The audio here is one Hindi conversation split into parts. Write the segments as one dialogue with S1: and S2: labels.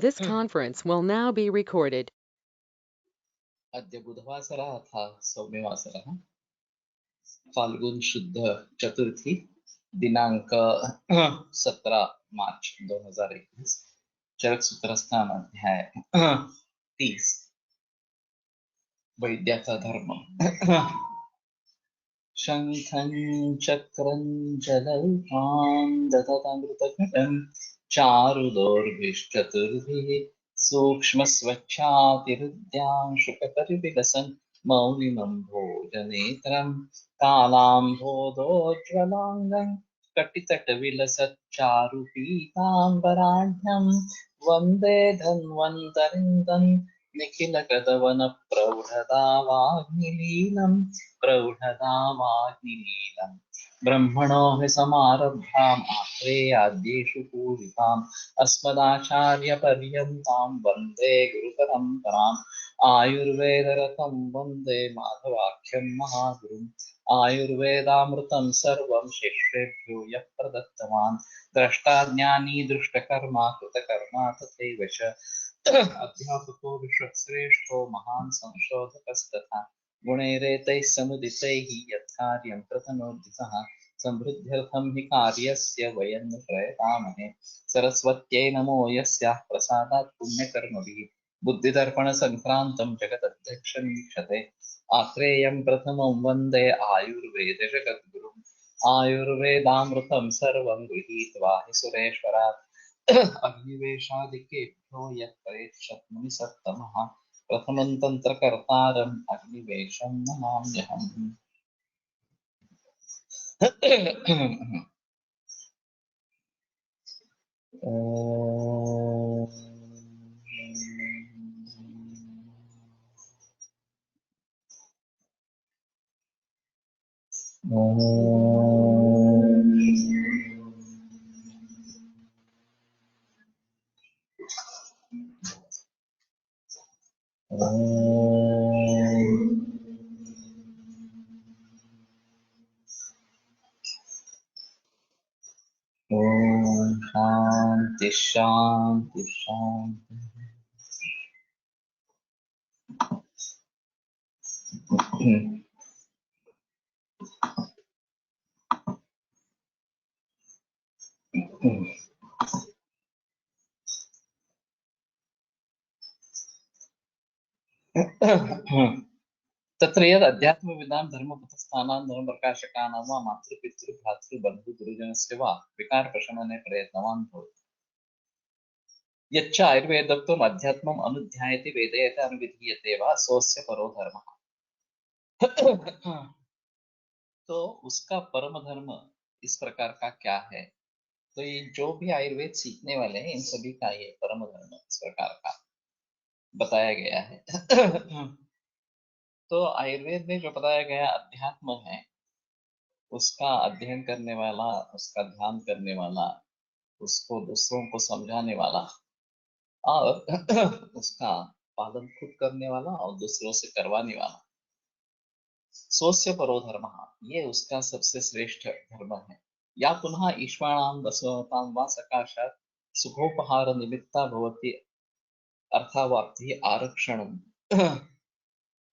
S1: This conference will now be recorded.
S2: अद्य बुधवासरः अथ सौम्यवासरः फाल्गुन शुद्ध चतुर्थी दिनांक 17 मार्च 2021 चरक सूत्रस्थान अध्याय 30 वैद्याचा धर्म शंखं चक्रं जलौकां दधतमृतघटं चारुदोर्भिश्चतुर्भिः सूक्ष्मस्वच्छातिरुद्यां शुकपरिविलसन् मौलिनं भोजनेत्रं कालाम्भोदोज्ज्वलाङ्गं कटितटविलसच्चारुपीताम्बराढ्यं वन्दे धन्वन्तरिन्दं निखिलगतवनप्रौढदावाग्निलीलम् प्रौढदावाग्निलीलम् ब्रह्मणो हि समारब्धाम् आत्रेयाद्येषु पूरिताम् अस्मदाचार्यपर्यन्तां वन्दे गुरुपरम्पराम् आयुर्वेदरतं वन्दे माधवाख्यं महागुरुम् आयुर्वेदामृतं सर्वं शिष्येभ्यो यः प्रदत्तवान् द्रष्टा ज्ञानी दृष्टकर्मा कृतकर्मा तथैव च अध्यापको विश्वश्रेष्ठो महान् संशोधकस्तथा गुणैरेतैः समुदितैः यत्कार्यं प्रथमोदितः समृद्ध्यर्थं हि कार्यस्य वयं न प्रयतामहे सरस्वत्यै नमो यस्याः प्रसादात् पुण्यकर्मभिः बुद्धिदर्पणसङ्क्रान्तं जगदध्यक्षमीक्षते आत्रेयं प्रथमं वन्दे आयुर्वेदजगद्गुरुम् आयुर्वेदामृतं सर्वं गृहीत्वा हि सुरेश्वरात् अग्निवेशादिकेभ्यो यः परेच्छत्मुनि सत्तमः प्रथमं तन्त्रकर्तारम् अग्निवेशं नमाम्यहम्। ओम शांति शांति शांति। तत्र यद् अध्यात्मविदां धर्मपथस्थानां धर्मप्रकाशकानां वा मातृपितृभ्रातृबन्धुगुरुजनस्य वा विकारप्रशमने प्रयत्नवान् भवति यच्च आयुर्वेदोक्तम् अध्यात्मम् अनुध्यायति वेदयते अनुविधीयते वा सोऽस्य परो धर्मः। तो उसका परम धर्म इस प्रकार का क्या है? तो ये जो भी आयुर्वेद सीखने वाले हैं इन सभी का ये परम धर्म इस प्रकार का बताया गया है। तो आयुर्वेद में जो बताया गया अध्यात्म है उसका अध्ययन करने वाला, उसका ध्यान करने वाला, उसको दूसरों को समझाने वाला और उसका पालन खुद करने वाला और दूसरों से करवाने वाला, सोस्य परो धर्म, ये उसका सबसे श्रेष्ठ धर्म है। या पुनः ईश्वराणां वसवतां वा सकाशात् सुखोपहार निमित्ता भवति अर्थावाप्ति आरक्षणं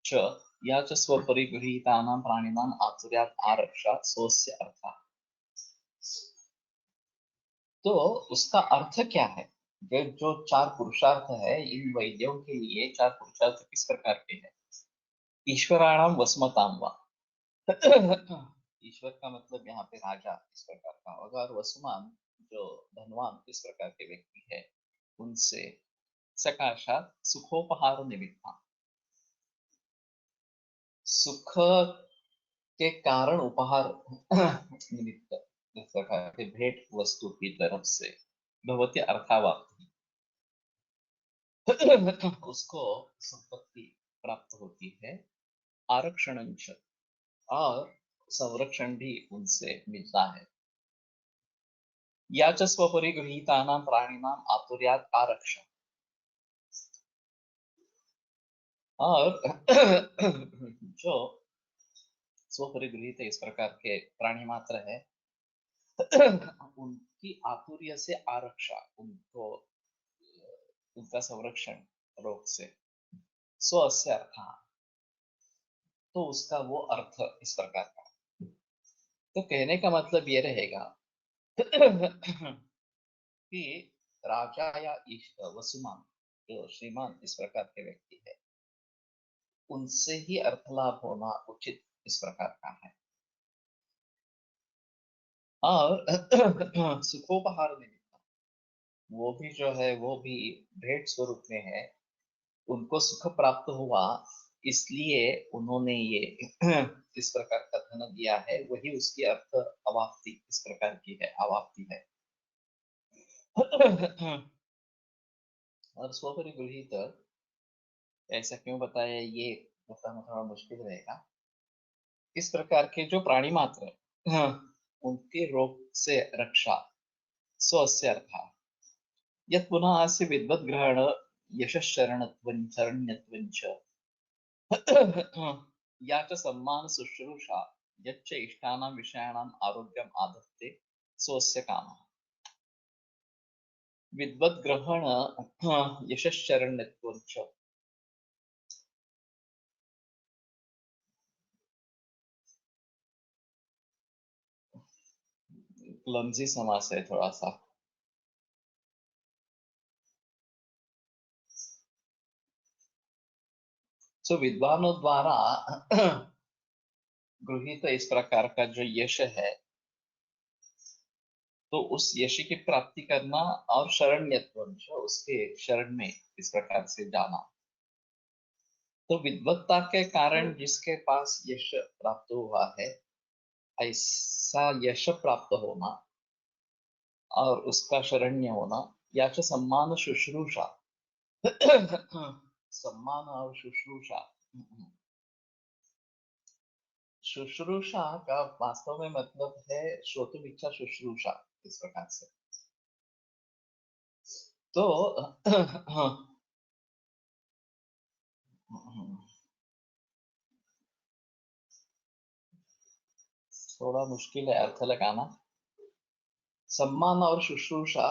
S2: च या च स्वपरिगृहीतानां प्राणिनां आतुर्यात् आरक्षा सोस्य अर्थः। तो उसका अर्थ क्या है? ये जो चार पुरुषार्थ है इन वैद्यों के लिए चार पुरुषार्थ किस प्रकार के हैं? ईश्वराणां वसमतां वा ईश्वर का मतलब यहाँ पे राजा इस प्रकार का होगा और वसुमान जो धनवान इस प्रकार के व्यक्ति है उनसे सकाशात सुखोपहार निमित्ता, सुख के कारण उपहार निमित्त इस प्रकार के भेंट वस्तु की तरफ से भगवती अर्थावाप्ति उसको संपत्ति प्राप्त होती है, आरक्षण और संरक्षण भी उनसे मिलता है। या च स्वपरिगृहीतानां प्राणिनां आतुर्यात् आरक्षण, और जो स्वपरिगृहित इस प्रकार के प्राणी मात्र है उनकी आतुर्य से आरक्षा, उनको उनका संरक्षण रोग से। सो अस्य अर्थ, तो उसका वो अर्थ इस प्रकार का। तो कहने का मतलब ये रहेगा कि राजा या वसुमान, जो श्रीमान इस प्रकार के व्यक्ति है, उनसे ही अर्थ लाभ होना उचित इस प्रकार का है। और सुखोपहार निमित्त, वो भी जो है वो भी भेंट स्वरूप में है, उनको सुख प्राप्त हुआ इसलिए उन्होंने ये इस प्रकार का धन दिया है, वही उसकी अर्थ अवाप्ति इस प्रकार की है, अवाप्ति है। और स्वपरिगृहित ऐसा क्यों बताया, ये बताना थोड़ा मुश्किल रहेगा। इस प्रकार के जो प्राणी मात्र उनके रोग से रक्षा, स्वस्य अर्थ यत् पुनः अस्य विद्वद्ग्रहण यशशरणत्वञ्च या च सम्मान शुश्रूषा यच्च इष्टानां विषयाणाम् आरोग्यम् आधत्ते स्वस्य कामः। विद्वद्ग्रहण यशशरणत्वञ्च, क्लमजी समास है थोड़ा सा। सो विद्वानों द्वारा गृहीत इस प्रकार का जो यश है, तो उस यश की प्राप्ति करना और शरण्यत्व, उसके शरण में इस प्रकार से जाना। तो विद्वत्ता के कारण जिसके पास यश प्राप्त हुआ है, ऐसा यश प्राप्त होना और उसका शरण्य होना, या तो सम्मान शुश्रूषा सम्मान और शुश्रूषा। शुश्रूषा का वास्तव में मतलब है श्रोतुम इच्छा शुश्रूषा इस प्रकार से। तो थोड़ा मुश्किल है अर्थ लगाना। सम्मान और शुश्रूषा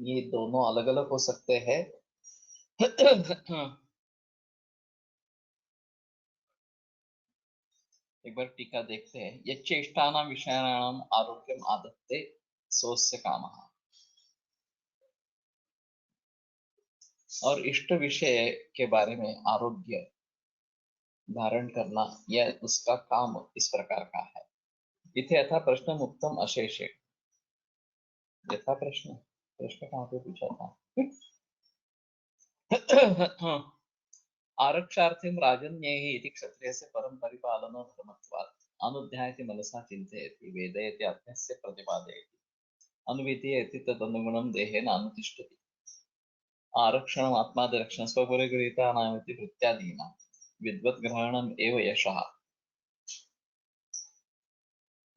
S2: ये दोनों अलग अलग हो सकते हैं। एक बार टीका देखते हैं। यच्चेष्टानां विषयाणाम् आरोग्यम आदत्ते सोस्य कामः। और इष्ट विषय के बारे में आरोग्य धारण करना, यह उसका काम इस प्रकार का है। इथे यथा प्रश्न मुक्तम अशेषे, यथा प्रश्न, प्रश्न कहाँ पे पूछा था? आरक्षार्थं राजन्यैः इति क्षत्रियस्य परं परिपालनो धर्मत्वात् अनुध्यायति मनसा चिन्तयति वेदयति अर्थस्य प्रतिपादयति अनुविधीयति तदनुगुणं देहेन अनुतिष्ठति। आरक्षणम् आत्मादिरक्षणं स्वपरिगृहीतानामिति भृत्यादीनां विद्वद्ग्रहणम् एव यशः।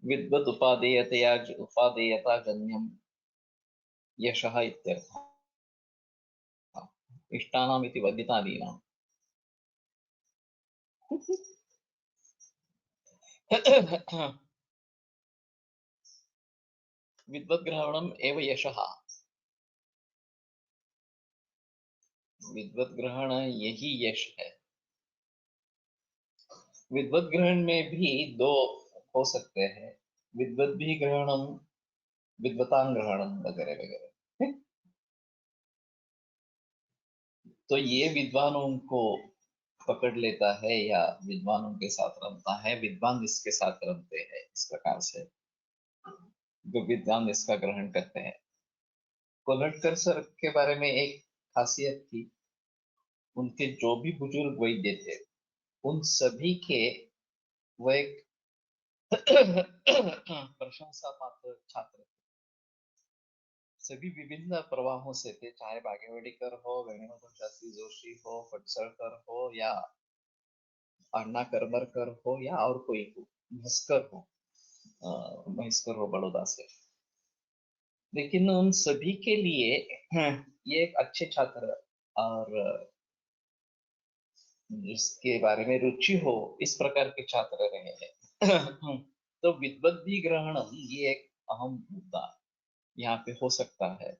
S2: विद्वदुपादेयतया उपादेयताजन्यं यशः इत्यर्थः। इष्टानाम् इति वदितादीनां विद्वद्ग्रहणम् एव यशः। विद्वद्ग्रहण यही यश है। विद्वद्ग्रहण में भी दो हो सकते हैं, विद्वद् भी ग्रहणम, विद्वतां ग्रहणम वगैरह वगैरह। तो ये विद्वानों को पकड़ लेता है या विद्वानों के साथ रमता है, विद्वान इसके साथ रमते हैं, इस प्रकार से जो विद्वान इसका ग्रहण करते हैं। कोल्हटकर सर के बारे में एक खासियत थी, उनके जो भी बुजुर्ग वैद्य थे उन सभी के वो एक प्रशंसा पात्र छात्र, सभी विभिन्न प्रवाहों से थे, चाहे बागेवाड़ीकर हो, वेणुगोपाल शास्त्री जोशी हो, फटसलकर हो, या अन्ना करमरकर हो, या और कोई हो, मस्कर हो, महेशकर हो बड़ौदा से। लेकिन उन सभी के लिए ये एक अच्छे छात्र और जिसके बारे में रुचि हो इस प्रकार के छात्र रहे हैं। तो विद्वद्भी ग्रहण ये एक अहम मुद्दा यहाँ पे हो सकता है।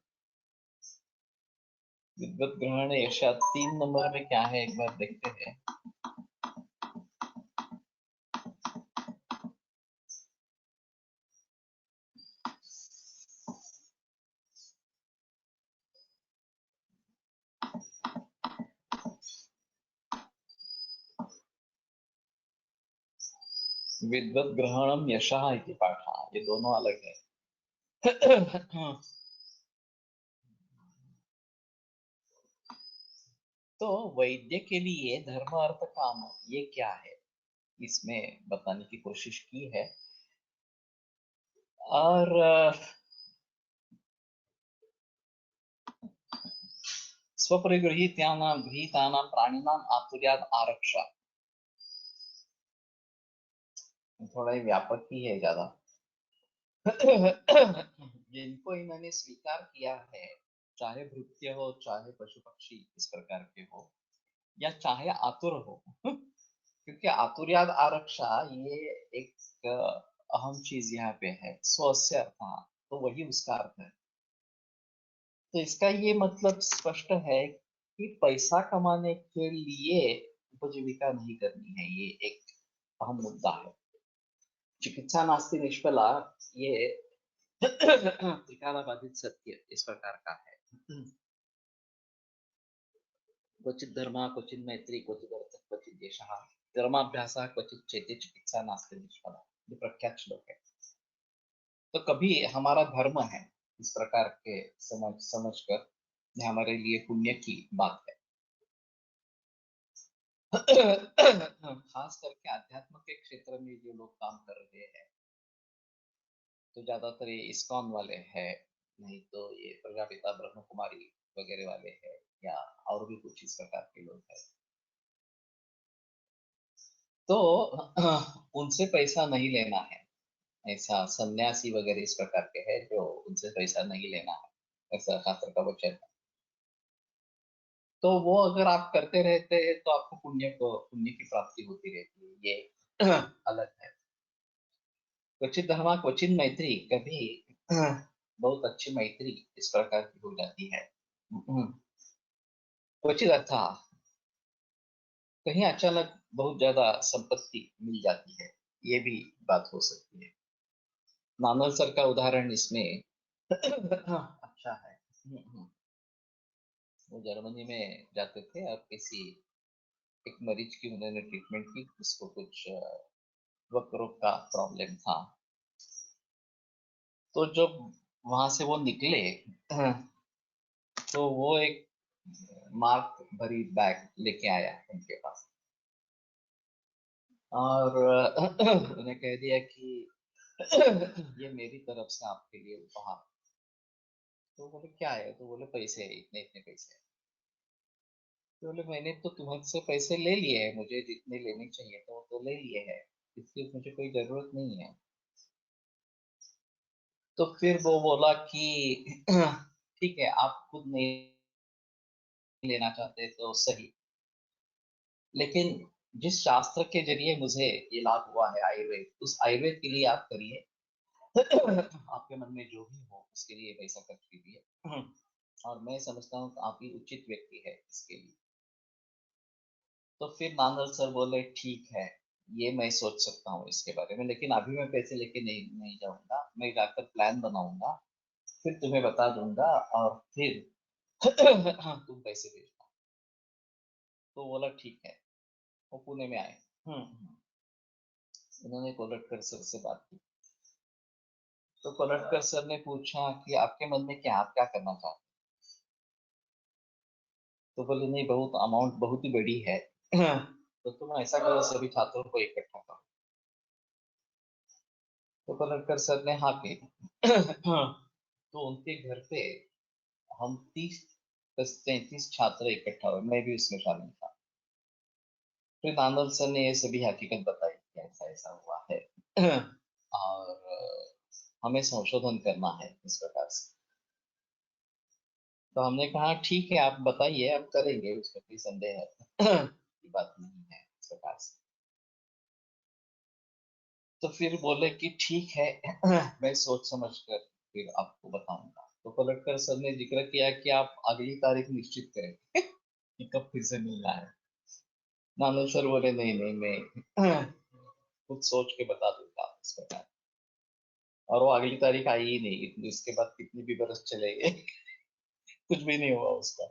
S2: विद्वत ग्रहण यशा 3 नंबर में क्या है एक बार देखते हैं। विद्वत ग्रहणम यशः इति पाठः, ये दोनों अलग है। तो वैद्य के लिए धर्म अर्थ काम ये क्या है, इसमें बताने की कोशिश की है। और गृहीतानां प्राणिनां आतुर्याद आरक्षा, थोड़ा ही व्यापक ही है ज्यादा। जिनको इन्होंने स्वीकार किया है, चाहे भृत्य हो, चाहे पशु पक्षी इस प्रकार के हो, या चाहे आतुर हो, क्योंकि आतुर्याद आरक्षा ये एक अहम चीज यहाँ पे है। स्वस्य अर्थ, तो वही उसका अर्थ है। तो इसका ये मतलब स्पष्ट है कि पैसा कमाने के लिए उपजीविका नहीं करनी है, ये एक अहम मुद्दा है। चिकित्सा नास्ति निष्फला, ये त्रिकालाबाधित सत्य इस प्रकार का है। क्वचित धर्म, क्वचित मैत्री, क्वचित अर्थ, क्वचित देशः, धर्माभ्यास, क्वचित चेते चिकित्सा नास्ति निष्फला, ये प्रख्यात श्लोक है। तो कभी हमारा धर्म है इस प्रकार के समझ कर, ये हमारे लिए पुण्य की बात है। खास करके आध्यात्म के क्षेत्र में जो लोग काम कर रहे हैं, तो ज्यादातर ये इस्कॉन वाले हैं, नहीं तो ये प्रजापिता ब्रह्म कुमारी वगैरह वाले हैं, या और भी कुछ इस प्रकार के लोग हैं। तो उनसे पैसा नहीं लेना है, ऐसा सन्यासी वगैरह इस प्रकार के हैं जो उनसे पैसा नहीं लेना है, ऐसा शास्त्र का वचन है। तो वो अगर आप करते रहते हैं तो आपको पुण्य की प्राप्ति होती रहती है, ये अलग है। क्वचित धर्मा क्वचित मैत्री, कभी बहुत अच्छी मैत्री इस प्रकार की हो जाती है। क्वचित अर्था, कहीं अचानक बहुत ज्यादा संपत्ति मिल जाती है, ये भी बात हो सकती है। नानल सर का उदाहरण इसमें अच्छा है। वो जर्मनी में जाते थे और किसी एक मरीज की उन्होंने ट्रीटमेंट की, उसको कुछ वक्र रोग का प्रॉब्लम था। तो जब वहां से वो निकले, तो वो एक मार्क भरी बैग लेके आया उनके पास, और उन्हें कह दिया कि ये मेरी तरफ से आपके लिए उपहार। तो बोले क्या है, तो बोले पैसे है, इतने इतने पैसे है। तो बोले मैंने तो तुमसे पैसे ले लिए हैं, मुझे जितने लेने चाहिए तो वो तो ले लिए हैं, इसकी मुझे कोई जरूरत नहीं है। तो फिर वो बोला कि ठीक है, आप खुद नहीं लेना चाहते तो सही, लेकिन जिस शास्त्र के जरिए मुझे ये लाभ हुआ है, आयुर्वेद, उस आयुर्वेद के लिए आप करिए। आपके मन में जो भी हो उसके लिए पैसा खर्च कीजिए, और मैं समझता हूँ कि आप ही उचित व्यक्ति है इसके लिए। तो फिर नांदल सर बोले ठीक है, ये मैं सोच सकता हूँ इसके बारे में, लेकिन अभी मैं पैसे लेके नहीं नहीं जाऊंगा, मैं जाकर प्लान बनाऊंगा, फिर तुम्हें बता दूंगा, और फिर तुम पैसे भेजना। तो बोला ठीक है। वो पुणे में आए। उन्होंने कोलटकर सर से बात की। तो कोलटकर सर ने पूछा कि आपके मन में क्या, आप क्या करना चाहते हैं? तो बोले नहीं, बहुत अमाउंट बहुत ही बड़ी है। तो तुम ऐसा करो, सभी छात्रों को इकट्ठा करो। तो कोलटकर सर ने हाँ की। तो उनके घर पे हम 30-33 छात्र इकट्ठा हुए, मैं भी उसमें शामिल था। फिर आनंद सर ने ये सभी हकीकत बताई कि ऐसा ऐसा हुआ है, और हमें संशोधन करना है इस प्रकार से। तो हमने कहा ठीक है, आप बताइए, हम करेंगे, उसमें कोई संदेह है की बात नहीं है इस प्रकार से। तो फिर बोले कि ठीक है, मैं सोच समझ कर फिर आपको बताऊंगा। तो कलेक्टर सर ने जिक्र किया कि आप अगली तारीख निश्चित करें कि कब फिर से मिलना है। नानू सर बोले नहीं नहीं, मैं कुछ सोच के बता दूंगा इस प्रकार। और वो अगली तारीख आई ही नहीं, इसके बाद कितने भी बरस चले गए कुछ भी नहीं हुआ उसका।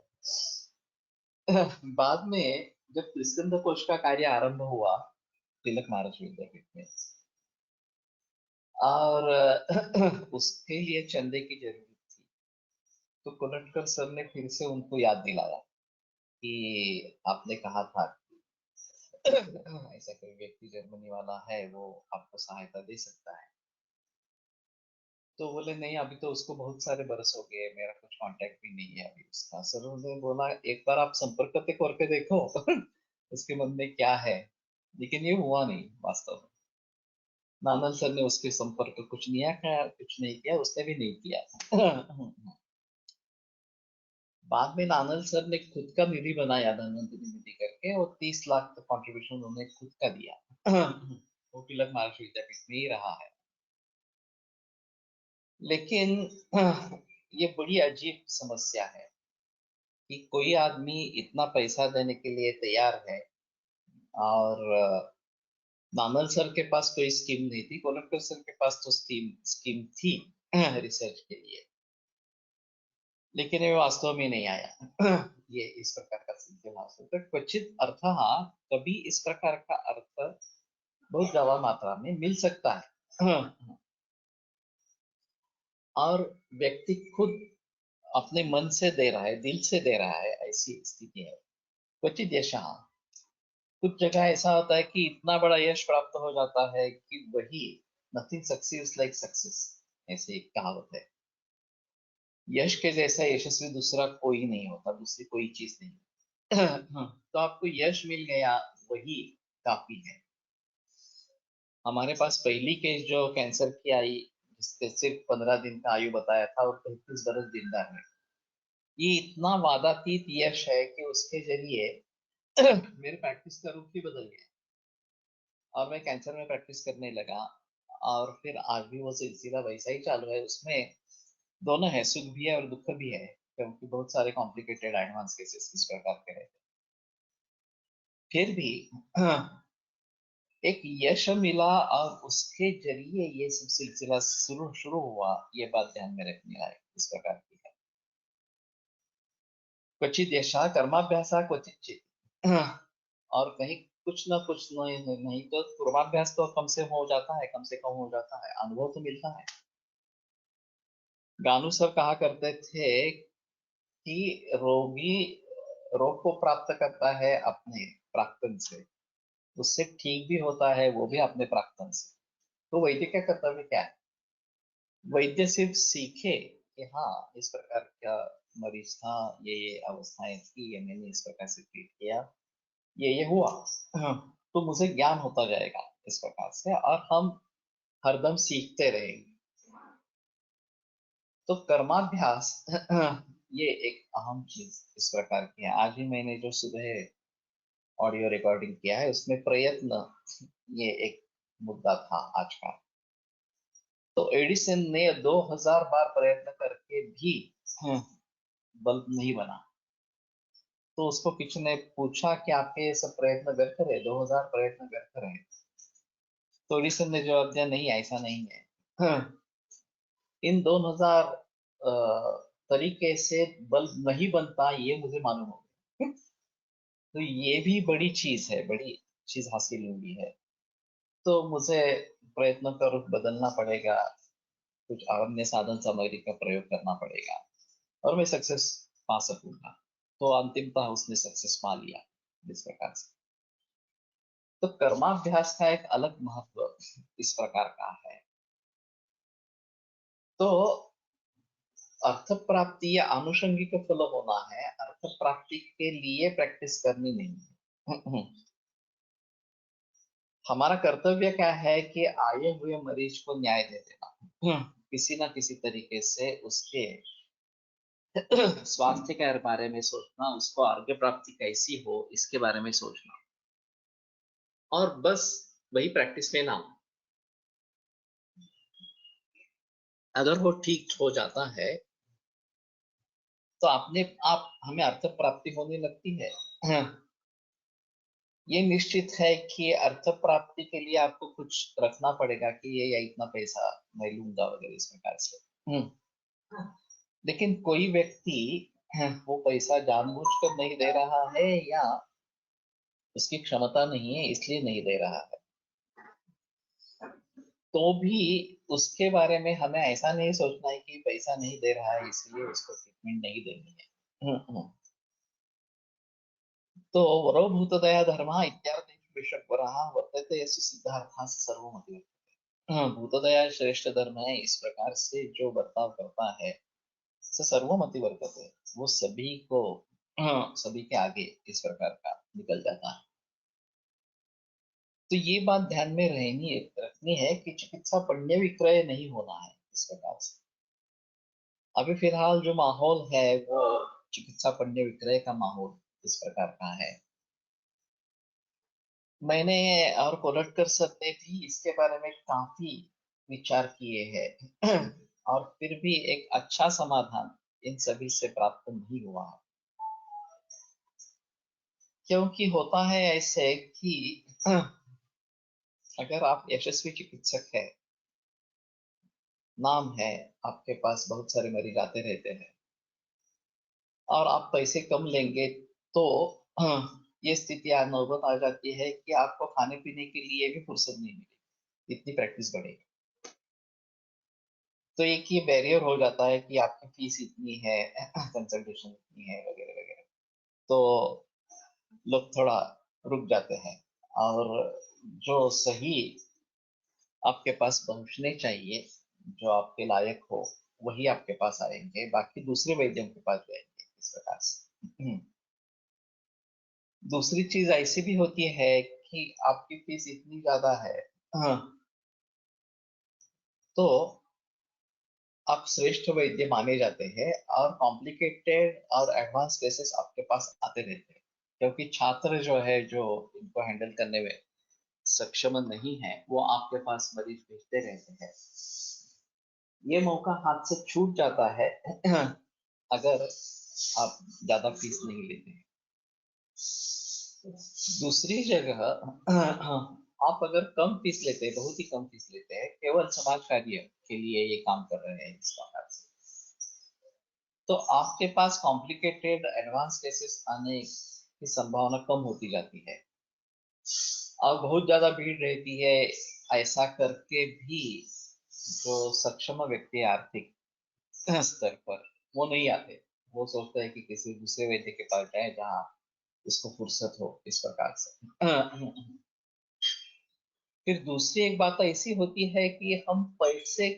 S2: बाद में जब स्कंद कोश का कार्य आरंभ हुआ तिलक महाराज विद्यापीठ में, और उसके लिए चंदे की जरूरत थी, तो कोलटकर सर ने फिर से उनको याद दिलाया कि आपने कहा था कि ऐसा कोई व्यक्ति जर्मनी वाला है, वो आपको सहायता दे सकता है। तो बोले नहीं, अभी तो उसको बहुत सारे बरस हो गए, मेरा कुछ कांटेक्ट भी नहीं है अभी उसका। सर ने बोला एक बार आप संपर्क करके देखो उसके मन में क्या है। लेकिन ये हुआ नहीं वास्तव में। नानल सर ने उसके संपर्क कुछ नहीं किया, कुछ नहीं किया, उसने भी नहीं किया। बाद में नानल सर ने खुद का निधि बनाया, धनवंतरी निधि करके, और 30 लाख का कंट्रीब्यूशन उन्होंने खुद का दिया। वो तिलक महाराज विद्यापीठ में ही रहा है। लेकिन ये बड़ी अजीब समस्या है कि कोई आदमी इतना पैसा देने के लिए तैयार है, और नानल सर के पास कोई स्कीम नहीं थी, कोलंबकर सर के पास तो स्कीम थी रिसर्च के लिए, लेकिन ये वास्तव में नहीं आया। ये इस प्रकार का सिलसिला हो सकता है क्वचित अर्थ, हाँ कभी इस प्रकार का अर्थ बहुत ज्यादा मात्रा में मिल सकता है। और व्यक्ति खुद अपने मन से दे रहा है, दिल से दे रहा है, ऐसी स्थिति है क्वचित यश। कुछ जगह ऐसा होता है कि इतना बड़ा यश प्राप्त हो जाता है कि वही नथिंग सक्सीड्स लाइक सक्सेस, ऐसे एक कहावत है। यश के जैसा यशस्वी दूसरा कोई नहीं होता, दूसरी कोई चीज नहीं। तो आपको यश मिल गया, वही काफी है। हमारे पास पहली केस जो कैंसर की आई, जिसके सिर्फ 15 दिन का आयु बताया था और 35 बरस जिंदा है, ये इतना वादातीत यश है कि उसके जरिए मेरे प्रैक्टिस का रूप ही बदल गया, और मैं कैंसर में प्रैक्टिस करने लगा। और फिर आज भी वो सिलसिला वैसा ही चालू है। उसमें दोनों है, सुख भी है और दुख भी है, क्योंकि बहुत सारे कॉम्प्लिकेटेड एडवांस केसेस इस प्रकार के रहते हैं। फिर भी एक यश मिला, और उसके जरिए ये सब सिलसिला शुरू शुरू हुआ, ये बात ध्यान में रखने लायक इस प्रकार की है। क्वचित यशा कर्माभ्यासा क्वचित चित। और कहीं कुछ ना कुछ नहीं तो पूर्वाभ्यास तो कम से हो जाता है, कम से कम हो जाता है, अनुभव तो मिलता है। गानू सर कहा करते थे कि रोगी रोग को प्राप्त करता है अपने प्राक्तन से, उससे ठीक भी होता है वो भी अपने प्राक्तन से। तो वैद्य का कर्तव्य क्या है? वैद्य सिर्फ सीखे कि हाँ इस प्रकार का मरीज था, ये अवस्थाएं थी, ये मैंने इस प्रकार से ट्रीट किया, ये हुआ। हाँ, तो मुझे ज्ञान होता जाएगा इस प्रकार से, और हम हरदम सीखते रहेंगे। तो कर्माभ्यास ये एक अहम चीज इस प्रकार की है। आज ही मैंने जो सुबह ऑडियो रिकॉर्डिंग किया है, उसमें प्रयत्न ये एक मुद्दा था आज का। तो एडिसन ने 2000 बार प्रयत्न करके भी बल्ब नहीं बना। तो उसको किसी ने पूछा कि आपके ये सब प्रयत्न व्यर्थ रहे, 2000 प्रयत्न व्यर्थ रहे? तो एडिसन ने जवाब दिया नहीं, ऐसा नहीं है। इन 2000 तरीके से बल्ब नहीं बनता, ये मुझे मालूम हो गया। तो ये भी बड़ी चीज है, बड़ी चीज हासिल हुई है। तो मुझे प्रयत्न का रुख बदलना पड़ेगा, कुछ अन्य साधन सामग्री का प्रयोग करना पड़ेगा, और मैं सक्सेस पा सकूंगा। तो अंतिमतः उसने सक्सेस पा लिया इस प्रकार से। तो कर्माभ्यास का एक अलग महत्व इस प्रकार का है। तो अर्थ प्राप्ति या आनुषंगिक फल होना है, अर्थ प्राप्ति के लिए प्रैक्टिस करनी नहीं है। हमारा कर्तव्य क्या है कि आए हुए मरीज को न्याय दे देना, किसी ना किसी तरीके से उसके स्वास्थ्य के बारे में सोचना, उसको आरोग्य प्राप्ति कैसी हो इसके बारे में सोचना, और बस वही प्रैक्टिस में ना हो। अगर वो ठीक हो जाता है तो आपने आप हमें अर्थ प्राप्ति होने लगती है। हाँ, ये निश्चित है कि अर्थ प्राप्ति के लिए आपको कुछ रखना पड़ेगा कि ये या इतना पैसा मैं लूंगा वगैरह इस प्रकार से। लेकिन कोई व्यक्ति वो पैसा जानबूझकर नहीं दे रहा है या उसकी क्षमता नहीं है इसलिए नहीं दे रहा है, तो भी उसके बारे में हमें ऐसा नहीं सोचना है कि पैसा नहीं दे रहा है इसलिए उसको ट्रीटमेंट नहीं देनी है। तो वरो भूतदया धर्मः इत्यादि विषयः वर्तते यस्य सिद्धार्थः सर्वमति। भूतदया श्रेष्ठ धर्म है, इस प्रकार से जो बर्ताव करता है स सर्वमति वर्तते, वो सभी को सभी के आगे इस प्रकार का निकल जाता है। तो ये बात ध्यान में रखनी है कि चिकित्सा पुण्य विक्रय नहीं होना है इस प्रकार से। अभी फिलहाल जो माहौल है वो चिकित्सा पुण्य विक्रय का माहौल इस प्रकार का है। मैंने और कोलटकर सर ने भी इसके बारे में काफी विचार किए हैं और फिर भी एक अच्छा समाधान इन सभी से प्राप्त नहीं हुआ है। क्योंकि होता है ऐसे कि अगर आप यशस्वी चिकित्सक है, नाम है, आपके पास बहुत सारे मरीज आते रहते हैं और आप पैसे कम लेंगे तो ये स्थिति नौबत आ जाती है कि आपको खाने पीने के लिए भी फुर्सत नहीं मिलेगी, इतनी प्रैक्टिस बढ़ेगी। तो एक ये बैरियर हो जाता है कि आपकी फीस इतनी है, कंसल्टेशन इतनी है वगैरह वगैरह, तो लोग थोड़ा रुक जाते हैं और जो सही आपके पास पहुंचने चाहिए, जो आपके लायक हो, वही आपके पास आएंगे, बाकी दूसरे वैद्यों के पास जाएंगे इस प्रकार से। दूसरी चीज ऐसी भी होती है कि आपकी फीस इतनी ज्यादा है, हाँ, तो आप श्रेष्ठ वैद्य माने जाते हैं और कॉम्प्लिकेटेड और एडवांस केसेस आपके पास आते रहते हैं, क्योंकि छात्र जो है जो इनको हैंडल करने में सक्षम नहीं है वो आपके पास मरीज भेजते रहते हैं। ये मौका हाथ से छूट जाता है अगर आप ज्यादा फीस नहीं लेते हैं। दूसरी जगह आप अगर कम फीस लेते हैं, बहुत ही कम फीस लेते हैं, केवल समाज कार्य के लिए ये काम कर रहे हैं इस प्रकार से, तो आपके पास कॉम्प्लिकेटेड एडवांस केसेस आने की संभावना कम होती जाती है और बहुत ज्यादा भीड़ रहती है। ऐसा करके भी जो सक्षम व्यक्ति है आर्थिक स्तर पर, वो नहीं आते। वो सोचते हैं कि किसी दूसरे वैद्य के पास जाए जहाँ उसको फुर्सत हो इस प्रकार से। फिर दूसरी एक बात ऐसी होती है कि हम पैसे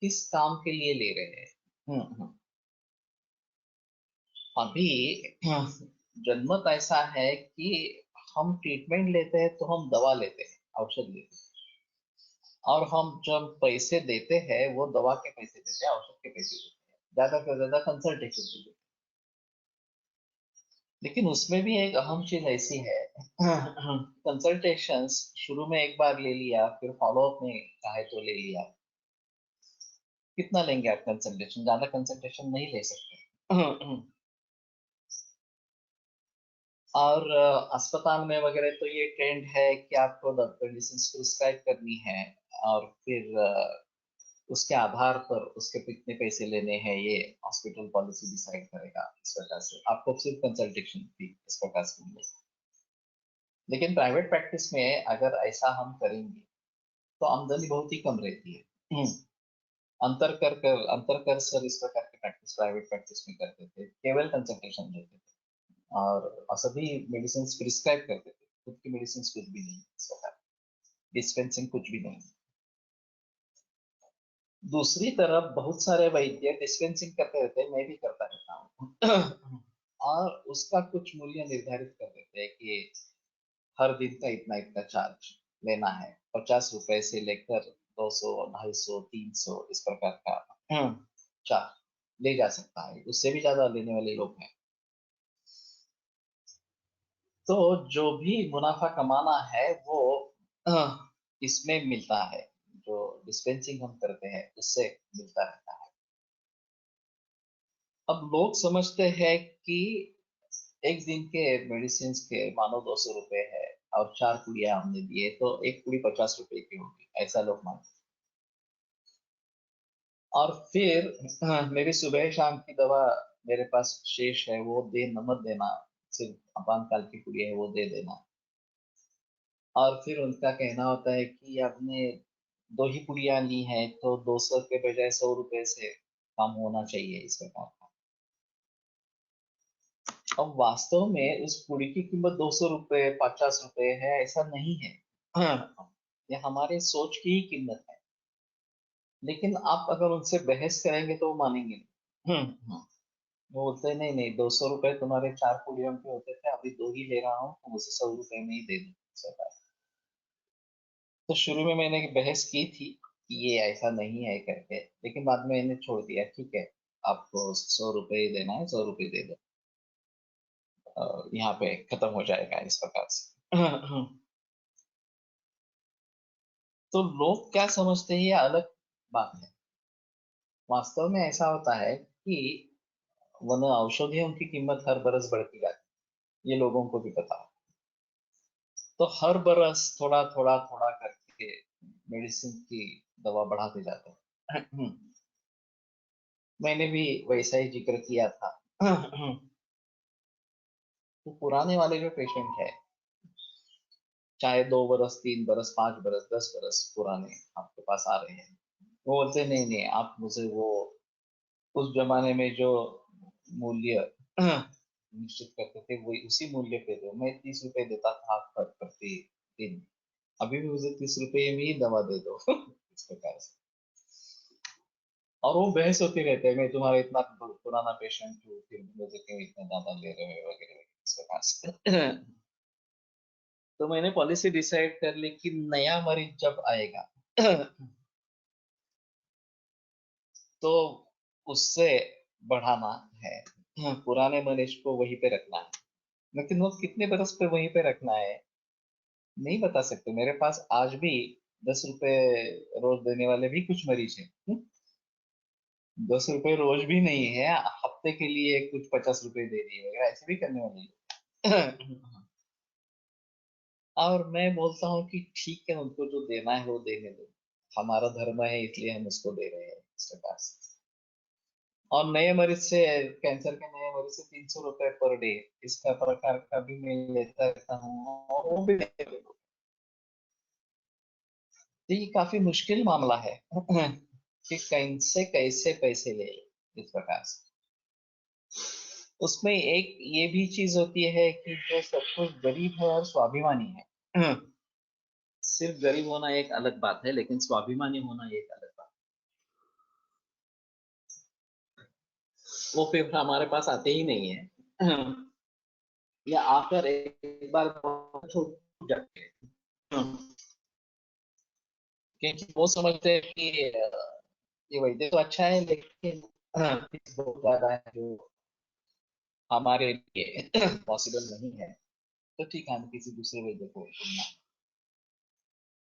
S2: किस काम के लिए ले रहे हैं। अभी जनमत ऐसा है कि हम ट्रीटमेंट लेते हैं तो हम दवा लेते हैं, औषध लेते हैं, और हम जब पैसे देते हैं वो दवा के पैसे देते हैं, औषध के पैसे देते हैं, ज्यादा से ज्यादा कंसल्टेशन के लिए। लेकिन उसमें भी एक अहम चीज ऐसी है, कंसल्टेशंस शुरू में एक बार ले लिया, फिर फॉलोअप में चाहे तो ले लिया, कितना लेंगे आप कंसल्टेशन? ज्यादा कंसल्टेशन नहीं ले सकते। और अस्पताल में वगैरह तो ये ट्रेंड है कि आपको मेडिसिन प्रिस्क्राइब करनी है और फिर उसके आधार पर उसके कितने पैसे लेने हैं ये हॉस्पिटल पॉलिसी डिसाइड करेगा। इस प्रकार से आपको सिर्फ कंसल्टेशन फी इस प्रकार से मिलेगी। लेकिन प्राइवेट प्रैक्टिस में अगर ऐसा हम करेंगे तो आमदनी बहुत ही कम रहती है। अंतर कर सर इस प्रकार की प्रैक्टिस प्राइवेट प्रैक्टिस में करते थे, केवल कंसल्टेशन लेते थे और सभी मेडिसिन प्रिस्क्राइब करते थे, खुद की मेडिसिन कुछ भी नहीं इस प्रकार, डिस्पेंसिंग कुछ भी नहीं। दूसरी तरफ बहुत सारे वैद्य डिस्पेंसिंग करते रहते हैं, मैं भी करता रहता हूँ और उसका कुछ मूल्य निर्धारित कर देते हैं कि हर दिन का इतना इतना चार्ज लेना है, 50 रुपए से लेकर 200, 250, 300 इस प्रकार का चार्ज ले जा सकता है, उससे भी ज्यादा लेने वाले लोग हैं। तो जो भी मुनाफा कमाना है वो इसमें मिलता है, जो डिस्पेंसिंग हम करते हैं उससे मिलता रहता है। अब लोग समझते हैं कि एक दिन के मेडिसिन के मानो 200 रुपए है, और 4 पुड़िया हमने दिए तो एक पुड़ी 50 रुपए की होगी, ऐसा लोग मानते हैं। और फिर मेरी सुबह शाम की दवा मेरे पास शेष है, वो दे मत देना, सिर्फ आपातकाल की पुड़िया है वो दे देना। और फिर उनका कहना होता है कि आपने 2 ही पुड़िया ली है तो 200 के बजाय 100 रुपए से कम होना चाहिए इस प्रकार का। अब वास्तव में उस पुड़ी की कीमत 200 रुपए 50 रुपए है, ऐसा नहीं है। ये हमारे सोच की ही कीमत है। लेकिन आप अगर उनसे बहस करेंगे तो वो मानेंगे नहीं। वो बोलते हैं नहीं नहीं, 200 रुपए तुम्हारे 4 पुड़ियों के होते थे, अभी 2 ही ले रहा हूँ तो मुझे 100 रुपए में ही दे दो सरकार। तो शुरू में मैंने एक बहस की थी कि ये ऐसा नहीं है करके, लेकिन बाद में मैंने छोड़ दिया, ठीक है आपको 100 रुपए देना है, 100 रुपए दे दो, यहाँ पे खत्म हो जाएगा इस प्रकार से। तो लोग क्या समझते हैं ये अलग बात है। वास्तव में ऐसा होता है कि वन औषधियों की कीमत हर बरस बढ़ती जाती है, ये लोगों को भी पता है। तो हर बरस थोड़ा थोड़ा थोड़ा करके मेडिसिन की दवा बढ़ाते जाते हैं। मैंने भी वैसा ही जिक्र किया था। तो पुराने वाले जो पेशेंट है, चाहे 2 बरस 3 बरस 5 बरस 10 बरस पुराने आपके पास आ रहे हैं, वो बोलते नहीं नहीं, आप मुझे वो उस जमाने में जो मूल्य निश्चित करते थे वही उसी मूल्य पे दो, मैं 30 रुपए देता था प्रति दिन, अभी भी मुझे 30 रुपए में ही दवा दे दो। इस प्रकार से। और वो बहस होती रहते हैं, मैं तुम्हारा इतना पुराना पेशेंट हूँ फिर भी मुझे क्यों इतना ज्यादा ले रहे हो वगैरह वगैरह इस प्रकार से। तो मैंने पॉलिसी डिसाइड कर ली कि नया मरीज जब आएगा तो उससे बढ़ाना है, पुराने मरीज को वहीं पे रखना है। लेकिन वो कितने बरस पे वहीं पे रखना है नहीं बता सकते। मेरे पास आज भी 10 रुपए रोज देने वाले भी कुछ मरीज हैं। 10 रुपए रोज भी नहीं है, हफ्ते के लिए कुछ 50 रुपए दे दिए वगैरह ऐसे भी करने वाले लोग। और मैं बोलता हूँ कि ठीक है, उनको जो देना है वो देने दो, हमारा धर्म है इसलिए हम उसको दे रहे हैं इस प्रकार से। और नए मरीज से, कैंसर के नए मरीज से 300 रुपए पर डे इसका प्रकार का भी मैं लेता रहता हूँ, और वो भी नहीं दे दो। तो ये काफी मुश्किल मामला है कि कैसे कैसे पैसे ले इस प्रकार से। उसमें एक ये भी चीज होती है कि जो सब कुछ गरीब है और स्वाभिमानी है। सिर्फ गरीब होना एक अलग बात है, लेकिन स्वाभिमानी होना एक अलग बात है। वो फिर हमारे पास आते ही नहीं है, या आकर एक बार छूट जाते हैं। क्योंकि वो समझते हैं कि ये वैद्य तो अच्छा है, लेकिन फीस बहुत ज्यादा है जो हमारे लिए पॉसिबल नहीं है। तो ठीक है, हम किसी दूसरे वैद्य को चुनना।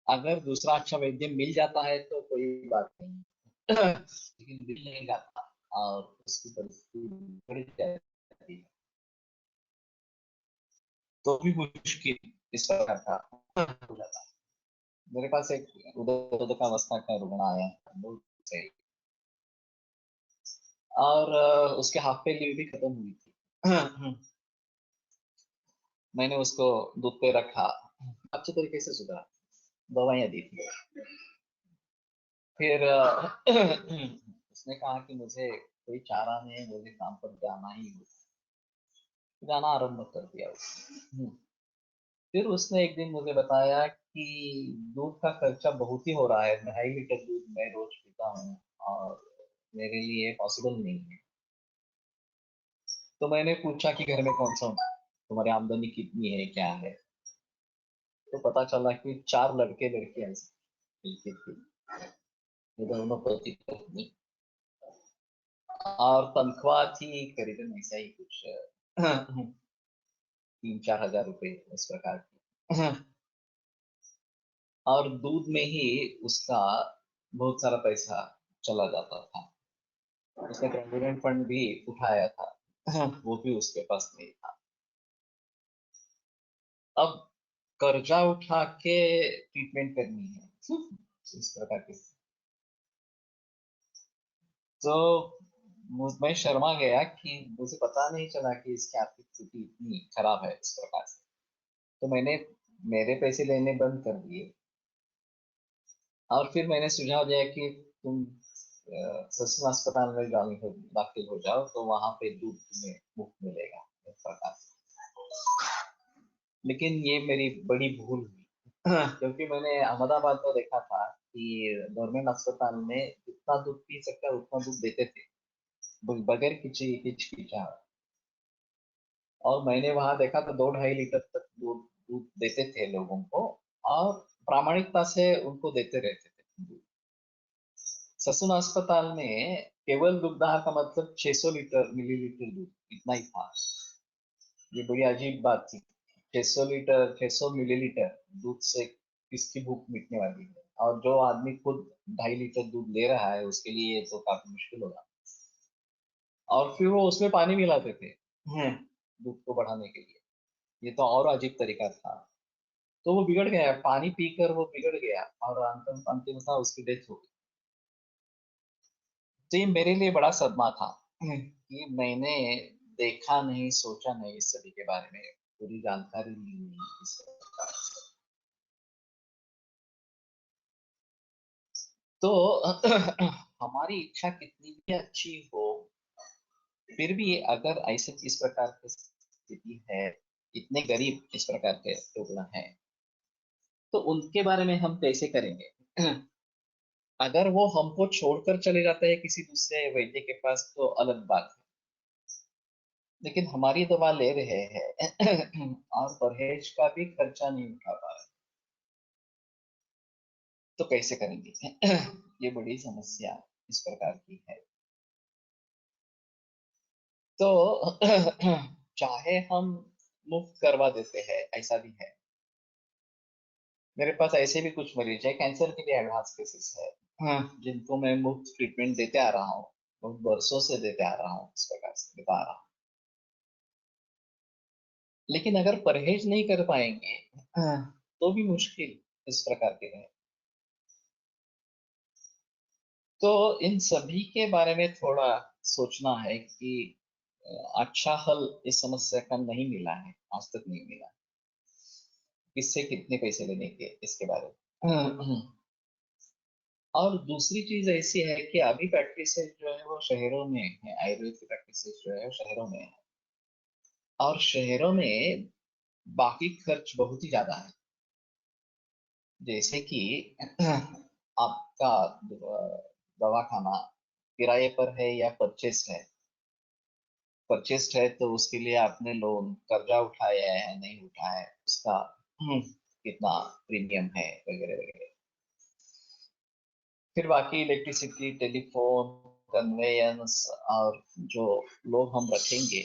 S2: अगर दूसरा अच्छा वैद्य मिल जाता है तो कोई बात नहीं, लेकिन मिल नहीं जाता और उसकी परिस्थिति बढ़ जाती है तो भी मुश्किल इस प्रकार का हो जाता है। मेरे पास एक उदकावस्था का रुग्ण आया है, बहुत सही, और उसके हाफ पे लीव भी खत्म हुई थी। मैंने उसको दूध पे रखा, अच्छे तरीके से सुधरा, दवाइयाँ दी थी। फिर उसने कहा कि मुझे कोई चारा नहीं है, मुझे काम पर जाना ही होगा। जाना आरंभ कर दिया उसने। फिर उसने एक दिन मुझे बताया कि दूध का खर्चा बहुत ही हो रहा है, 2.5 लीटर दूध मैं रोज पीता हूँ और मेरे लिए पॉसिबल नहीं है। तो मैंने पूछा कि घर में कौन सा, तुम्हारी आमदनी कितनी है क्या है। तो पता चला कि 4 लड़के लड़कियां मिलती थी, ये दोनों पति पत्नी, और तनख्वाह थी करीबन ऐसा ही कुछ 3-4 हजार रुपए इस प्रकार की। और दूध में ही उसका बहुत सारा पैसा चला जाता था। उसने प्रोविडेंट फंड भी उठाया था, वो भी उसके पास नहीं था। अब कर्जा उठा के ट्रीटमेंट करनी है, इस प्रकार की। तो मैं शर्मा गया कि मुझे पता नहीं चला कि इसकी आर्थिक स्थिति इतनी खराब है इस प्रकार से। तो मैंने मेरे पैसे लेने बंद कर दिए, और फिर मैंने सुझाव दिया कि तुम ससुर अस्पताल में दाखिल हो जाओ, तो वहां पे दूध तुम्हें मुफ्त मिलेगा इस प्रकार से। लेकिन ये मेरी बड़ी भूल हुई, क्योंकि मैंने अहमदाबाद में देखा था कि गवर्नमेंट अस्पताल में जितना दूध पी सकता है उतना दूध देते थे, बगैर किसी हिचकिचाहट। और मैंने वहां देखा तो 2-2.5 लीटर तक दूध दूध देते थे लोगों को, और प्रामाणिकता से उनको देते रहते थे दूध। ससुन अस्पताल में केवल दुग्धाहार का मतलब 600 लीटर मिलीलीटर दूध, इतना ही था। ये बड़ी अजीब बात थी। 600 लीटर, 600 मिलीलीटर दूध से किसकी भूख मिटने वाली है? और जो आदमी खुद 2.5 लीटर दूध ले रहा है, उसके लिए ये तो काफी मुश्किल होगा। और फिर वो उसमें पानी मिलाते थे, दूध को बढ़ाने के लिए। ये तो और अजीब तरीका था। तो वो बिगड़ गया, पानी पीकर वो बिगड़ गया, और अंतिमतः उसकी डेथ हो गई। तो ये मेरे लिए बड़ा सदमा था, कि मैंने देखा नहीं, सोचा नहीं इस सभी के बारे में, पूरी जानकारी ली नहीं इस प्रकार से। तो हमारी इच्छा कितनी भी अच्छी हो, फिर भी अगर ऐसे इस प्रकार की स्थिति है, इतने गरीब इस प्रकार के लोग हैं, तो उनके बारे में हम कैसे करेंगे? अगर वो हमको छोड़कर चले जाते हैं किसी दूसरे वैद्य के पास तो अलग बात है, लेकिन हमारी दवा ले रहे हैं और परहेज का भी खर्चा नहीं उठा पा रहे, तो कैसे करेंगे? ये बड़ी समस्या इस प्रकार की है। तो चाहे हम मुफ्त करवा देते हैं, ऐसा भी है। मेरे पास ऐसे भी कुछ मरीज है, कैंसर के लिए एडवांस केसेस है, जिनको मैं मुफ्त ट्रीटमेंट देते आ रहा हूँ, बहुत वर्षों से देते आ रहा हूँ, इस प्रकार से बता रहा हूँ। लेकिन अगर परहेज नहीं कर पाएंगे, तो भी मुश्किल इस प्रकार के है। तो इन सभी के बारे में थोड़ा सोचना है कि अच्छा हल इस समस्या का नहीं मिला है, आज तक नहीं मिला। किससे कितने पैसे लेने के, इसके बारे में। और दूसरी चीज ऐसी है कि अभी प्रैक्टिस जो है वो शहरों में है, आयुर्वेद की प्रैक्टिस जो है वो शहरों में है, और शहरों में बाकी खर्च बहुत ही ज्यादा है। जैसे कि आपका दवाखाना किराए पर है या परचेस है, परचेस्ड है तो उसके लिए आपने लोन कर्जा उठाया है नहीं उठाया है, उसका कितना प्रीमियम है, वगैरह वगैरह। फिर बाकी इलेक्ट्रिसिटी, टेलीफोन, कन्वेयंस, और जो लोग हम रखेंगे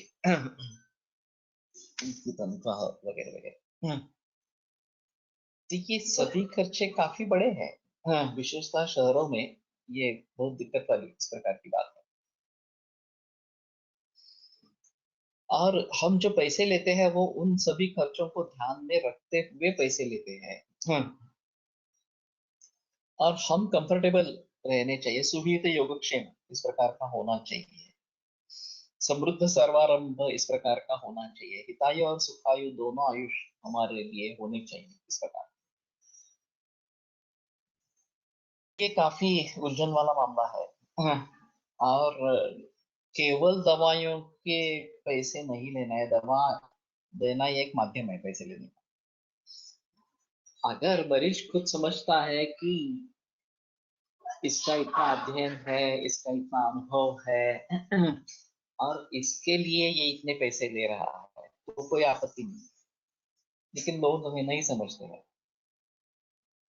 S2: उनकी तनख्वाह वगैरह वगैरह। तो ये सभी खर्चे काफी बड़े हैं, विशेषतः शहरों में। ये बहुत दिक्कत वाली इस प्रकार की बात है। और हम जो पैसे लेते हैं वो उन सभी खर्चों को ध्यान में रखते हुए पैसे लेते हैं। और हम कंफर्टेबल रहने चाहिए, सुविहित योगक्षेम इस प्रकार का होना चाहिए, समृद्ध सर्वारंभ इस प्रकार का होना चाहिए, हितायु और सुखायु दोनों आयुष हमारे लिए होने चाहिए इस प्रकार। ये काफी उलझन वाला मामला है। और केवल दवाइयों के पैसे नहीं लेना है, दवा देना ही एक माध्यम है पैसे लेने का। अगर मरीज खुद समझता है कि इसका इतना अध्ययन है, इसका इतना अनुभव है, और इसके लिए ये इतने पैसे ले रहा है, तो कोई आपत्ति नहीं। लेकिन लोग हमें नहीं समझते हैं।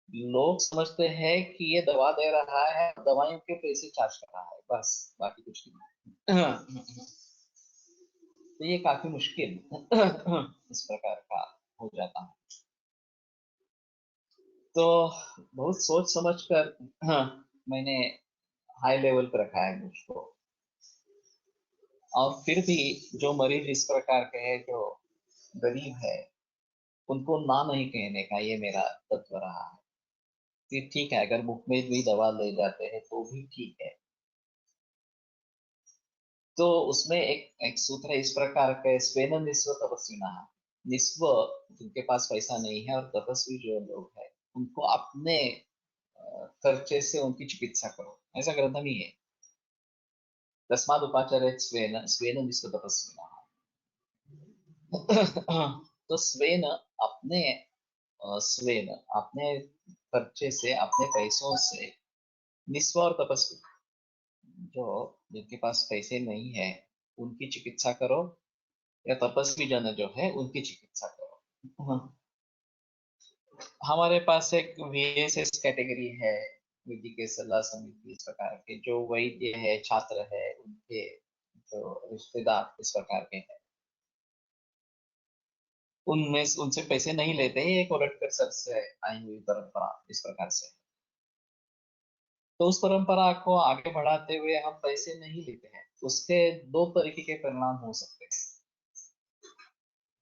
S2: लोग समझते हैं कि ये दवा दे रहा है, दवाइयों के पैसे चार्ज कर रहा है, बस, बाकी कुछ नहीं। तो ये काफी मुश्किल इस प्रकार का हो जाता है। तो बहुत सोच समझ कर, हाँ, मैंने हाई लेवल पर रखा है मुझको, और फिर भी जो मरीज इस प्रकार के हैं, जो गरीब है, उनको ना नहीं कहने का ये मेरा तत्व रहा है कि ठीक है, अगर मुफ्त में भी दवा ले जाते हैं तो भी ठीक है। तो उसमें एक सूत्र है इस प्रकार के, स्वेन निस्व तपस्विना। निस्व जिनके पास पैसा नहीं है, और तपस्वी जो लोग हैं, उनको अपने खर्चे से उनकी चिकित्सा करो, ऐसा ग्रंथ नहीं है। तस्माद उपाचार्य स्वेन स्वेन निस्व तपस्विना। तो स्वेन अपने स्वेन अपने खर्चे से, अपने पैसों से, निस्व और तपस्वी जो जिनके पास पैसे नहीं है उनकी चिकित्सा करो, या तपस्वी जन जो है उनकी चिकित्सा करो। हमारे पास एक वीएसएस कैटेगरी है, विधि के सलाह समिति इस प्रकार के, जो वैद्य है, छात्र है, उनके जो रिश्तेदार इस प्रकार के हैं, उनमें उनसे पैसे नहीं लेते हैं। एक ओरटकर सर से आई हुई परंपरा इस प्रकार से। तो उस परंपरा को आगे बढ़ाते हुए हम पैसे नहीं लेते हैं। उसके दो तरीके के परिणाम हो सकते हैं।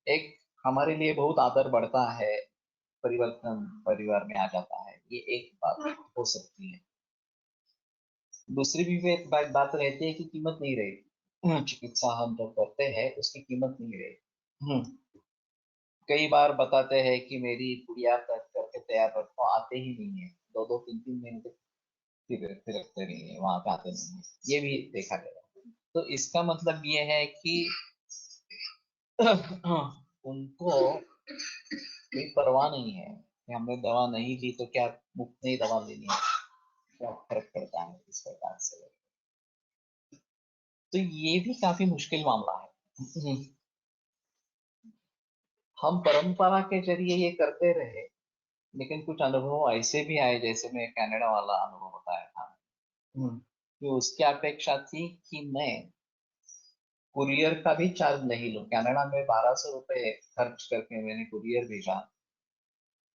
S2: एक, हमारे लिए बहुत आदर बढ़ता है, परिवर्तन परिवार में आ जाता है, ये एक बात हो सकती है। दूसरी भी एक बात रहती है कि कीमत नहीं रही। चिकित्सा हम जो करते हैं उसकी कीमत नहीं रही। कई बार बताते हैं कि मेरी गुड़िया करके तैयार रखो, आते ही नहीं है, 2-2 3-3 महीने तक फिरते नहीं है, वहां पे आते नहीं है, ये भी देखा गया। तो इसका मतलब ये है कि उनको कोई परवाह नहीं है कि हमने दवा नहीं ली तो क्या, मुफ्त नहीं दवा लेनी है, क्या फर्क पड़ता है इस प्रकार से। तो ये भी काफी मुश्किल मामला है। हम परंपरा के जरिए ये करते रहे, लेकिन कुछ अनुभव ऐसे भी आए, जैसे मैं कनाडा वाला अनुभव बताया था। कि उसकी अपेक्षा थी कि मैं कुरियर का भी चार्ज नहीं लूं। कनाडा में 1200 रुपए खर्च करके मैंने कुरियर भेजा,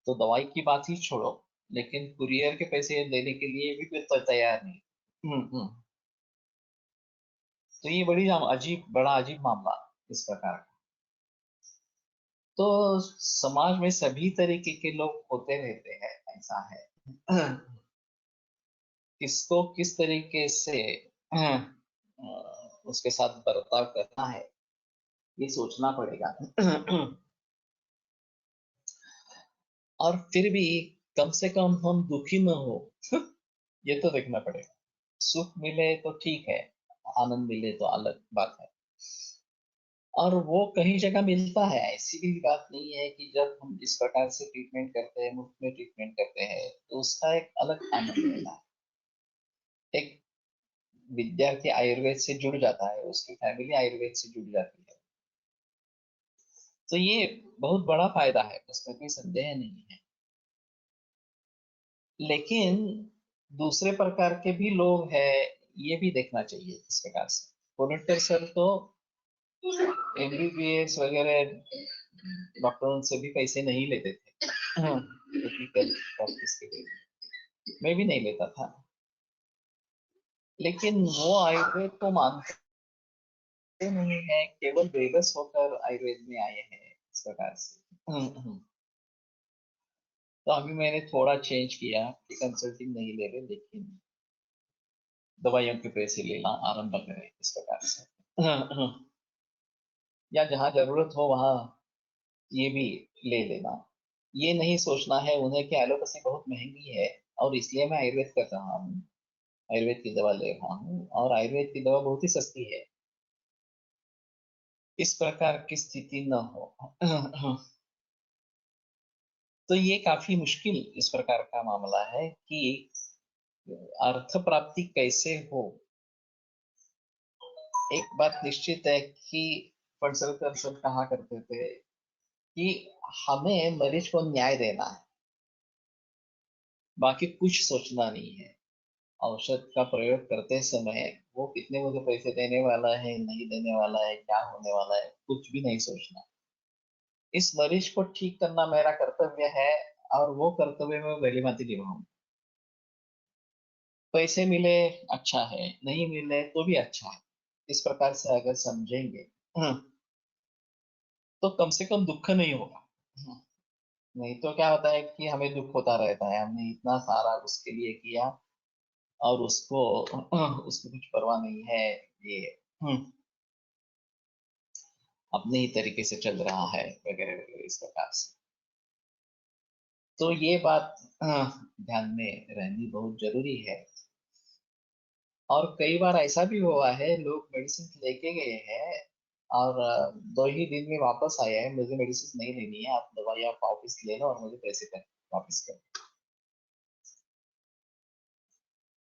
S2: तो दवाई की बात ही छोड़ो, लेकिन कुरियर के पैसे देने के लिए भी कोई तैयार नहीं। तो ये बड़ा अजीब मामला इस प्रकार का। तो समाज में सभी तरीके के लोग होते रहते हैं, ऐसा है। किसको किस तरीके से उसके साथ बर्ताव करना है, ये सोचना पड़ेगा। और फिर भी कम से कम हम दुखी न हो, ये तो देखना पड़ेगा। सुख मिले तो ठीक है, आनंद मिले तो अलग बात है। और वो कहीं जगह मिलता है, ऐसी भी बात नहीं है कि जब हम इस प्रकार से ट्रीटमेंट करते हैं, मुफ्त में ट्रीटमेंट करते हैं, तो उसका एक अलग आनंद रहता है। एक विद्यार्थी आयुर्वेद से जुड़ जाता है, उसकी फैमिली आयुर्वेद से जुड़ जाती है, तो ये बहुत बड़ा फायदा है, उसमें कोई संदेह नहीं है। लेकिन दूसरे प्रकार के भी लोग हैं, ये भी देखना चाहिए इस प्रकार से। पोनेटर सर तो एमबीबीएस वगैरह डॉक्टरों से भी पैसे नहीं लेते थे, टेक्निकल प्रैक्टिस के लिए। मैं भी नहीं लेता था, लेकिन वो आयुर्वेद को मानते नहीं है, केवल बेबस होकर आयुर्वेद में आए हैं इस प्रकार से। तो अभी मैंने थोड़ा चेंज किया कि कंसल्टिंग नहीं ले रहे, लेकिन दवाइयों के पैसे लेना आरंभ करें इस प्रकार से। या जहाँ जरूरत हो वहाँ ये भी ले लेना। ये नहीं सोचना है उन्हें कि एलोपैथी बहुत महंगी है और इसलिए मैं आयुर्वेद कर रहा हूँ, आयुर्वेद की दवा ले रहा हूँ, और आयुर्वेद की दवा बहुत ही सस्ती है, इस प्रकार की स्थिति न हो। तो ये काफी मुश्किल इस प्रकार का मामला है कि अर्थ प्राप्ति कैसे हो। एक बात निश्चित है कि फणसलकर सब कहा करते थे कि हमें मरीज को न्याय देना है, बाकी कुछ सोचना नहीं है। औषध का प्रयोग करते समय वो कितने मुझे पैसे देने वाला है, नहीं देने वाला है, क्या होने वाला है, कुछ भी नहीं सोचना। इस मरीज को ठीक करना मेरा कर्तव्य है, और वो कर्तव्य में भलीभांति निभाऊं। पैसे मिले अच्छा है, नहीं मिले तो भी अच्छा है, इस प्रकार से अगर समझेंगे तो कम से कम दुख नहीं होगा। नहीं तो क्या होता है कि हमें दुख होता रहता है, हमने इतना सारा उसके लिए किया और उसको उसकी कुछ परवाह नहीं है, ये अपने ही तरीके से चल रहा है वगैरह वगैरह इस प्रकार से। तो ये बात ध्यान में रहनी बहुत जरूरी है। और कई बार ऐसा भी हुआ है, लोग मेडिसिन लेके गए हैं और 2 ही दिन में वापस आया है, मुझे मेडिसिन नहीं लेनी है, आप दवाई आप वापस ले लो और मुझे पैसे कर वापस कर।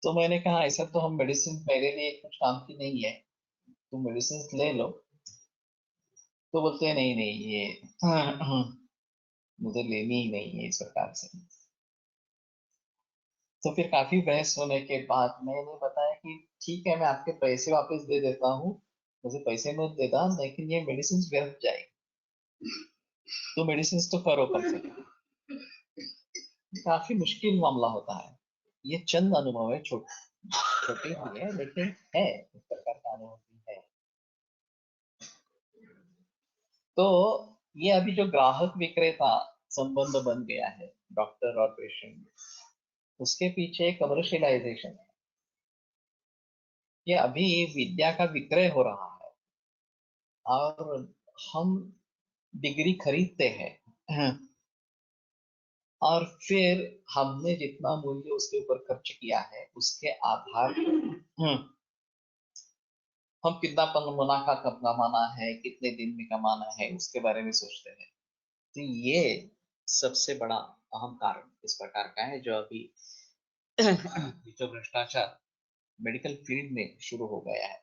S2: तो मैंने कहा ऐसा तो हम मेडिसिन मेरे लिए कुछ काम की नहीं है, तुम मेडिसिन ले लो। तो बोलते हैं नहीं नहीं ये मुझे लेनी ही नहीं है इस प्रकार से। तो फिर काफी बहस होने के बाद मैंने बताया कि ठीक है मैं आपके पैसे वापस दे देता हूँ, मुझे पैसे मत देता, लेकिन ये मेडिसिन व्यर्थ जाएगी, तो मेडिसिन तो करो कम से कम। काफी मुश्किल मामला होता है। ये चंद अनुभव है, छोटे ही है लेकिन है, इस प्रकार का अनुभव भी है। तो ये अभी जो ग्राहक विक्रेता संबंध बन गया है डॉक्टर और पेशेंट, उसके पीछे कमर्शियलाइजेशन है। ये अभी विद्या का विक्रय हो रहा है और हम डिग्री खरीदते हैं और फिर हमने जितना मूल्य उसके ऊपर खर्च किया है उसके आधार पर हम कितना मुनाफा कब कमाना है, कितने दिन में कमाना है, उसके बारे में सोचते हैं। तो ये सबसे बड़ा अहम कारण इस प्रकार का है जो अभी जो भ्रष्टाचार मेडिकल फील्ड में शुरू हो गया है।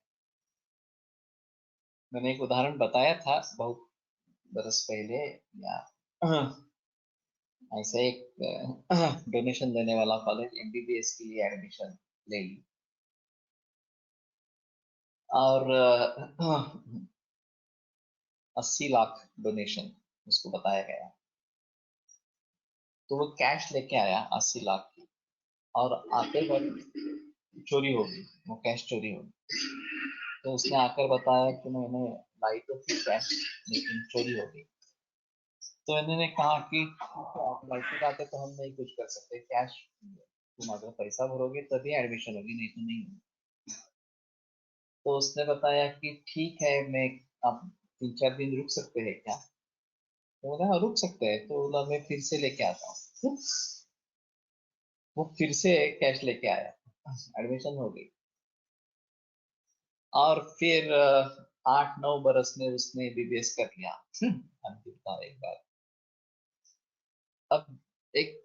S2: मैंने एक उदाहरण बताया था बहुत बरस पहले, या ऐसे एक डोनेशन देने वाला कॉलेज एमबीबीएस के लिए एडमिशन ले ली और 80 लाख डोनेशन उसको बताया गया। तो वो कैश लेके आया 80 लाख की, और आते वक्त चोरी हो गई, वो कैश चोरी हो गई। तो उसने आकर बताया कि मैंने लाई तो थी कैश, लेकिन चोरी हो गई। तो इन्होंने कहा कि आप लाइसेंस आते तो हम नहीं कुछ कर सकते, कैश तुम अगर पैसा भरोगे तभी एडमिशन होगी, नहीं तो नहीं होगी। तो उसने बताया कि ठीक है, मैं आप 3-4 दिन रुक सकते हैं क्या? तो बोला हाँ रुक सकते हैं। तो बोला मैं फिर से लेके आता हूँ। वो फिर से कैश लेके आया, एडमिशन हो गई। और फिर 8-9 बरस में उसने बीबीएस कर लिया। अंतिम था एक बार। अब एक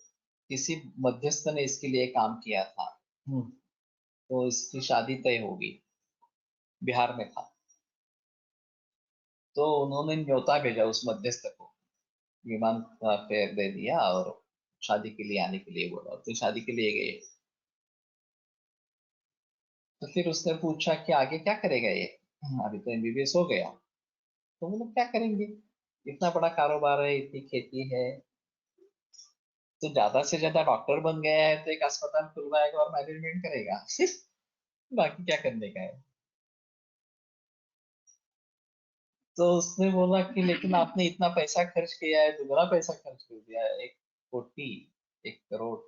S2: किसी मध्यस्थ ने इसके लिए काम किया था, तो इसकी शादी तय होगी, बिहार में था। तो उन्होंने न्योता भेजा उस मध्यस्थ को, विमान का फेयर दे दिया और शादी के लिए आने के लिए बोला, तो शादी के लिए गए। तो फिर उसने पूछा कि आगे क्या करेगा ये, अभी तो एमबीबीएस हो गया। तो वो लोग क्या करेंगे, इतना बड़ा कारोबार है, इतनी खेती है, तो ज्यादा से ज्यादा डॉक्टर बन गया है तो एक अस्पताल खुलवाएगा और मैनेजमेंट करेगा। बाकी क्या करने का है। तो उसने बोला कि लेकिन आपने इतना पैसा खर्च किया है, दुगना पैसा खर्च कर दिया है, 1 कोटी, 1 करोड़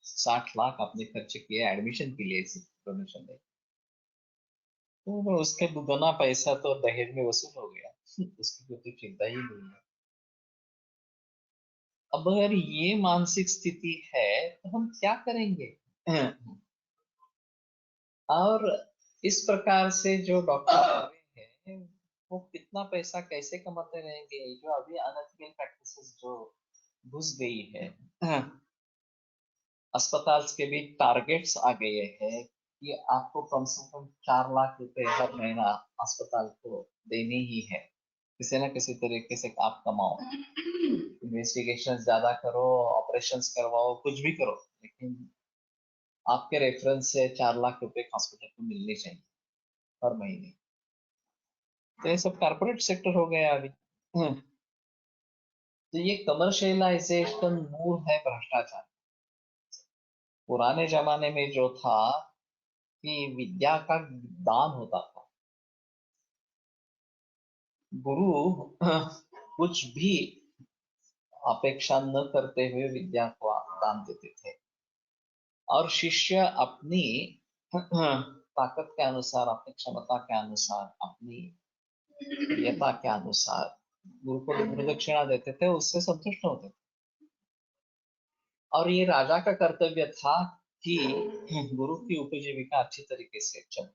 S2: 60 लाख आपने खर्च किया एडमिशन के लिए, डोनेशन में। तो उसके दुगना पैसा तो दहेज में वसूल हो गया। उसकी कोई तो चिंता ही नहीं है। अब अगर ये मानसिक स्थिति है तो हम क्या करेंगे? और इस प्रकार से जो डॉक्टर कर रहे हैं वो कितना पैसा कैसे कमाते रहेंगे, जो अभी अनएथिकल प्रैक्टिसेस जो घुस गई है। अस्पताल के भी टारगेट्स आ गए हैं कि आपको कम से कम 4 लाख रुपए हर महीना अस्पताल को देने ही है, किसी ना किसी तरीके से आप कमाओ, इन्वेस्टिगेशन ज्यादा करो, ऑपरेशंस करवाओ, कुछ भी करो, लेकिन आपके रेफरेंस से 4 लाख रुपए हॉस्पिटल को मिलने चाहिए हर महीने। तो ये सब कारपोरेट सेक्टर हो गया अभी। तो ये कमर्शियलाइजेशन मूल है भ्रष्टाचार। पुराने जमाने में जो था कि विद्या का दान होता था, गुरु कुछ भी अपेक्षा न करते हुए विद्या को दान देते थे और शिष्य अपनी ताकत के अनुसार, अपनी क्षमता के अनुसार, अपनी प्रियता के अनुसार गुरु को गुरु दक्षिणा देते थे, उससे संतुष्ट होते थे। और ये राजा का कर्तव्य था कि गुरु की उपजीविका अच्छी तरीके से चले।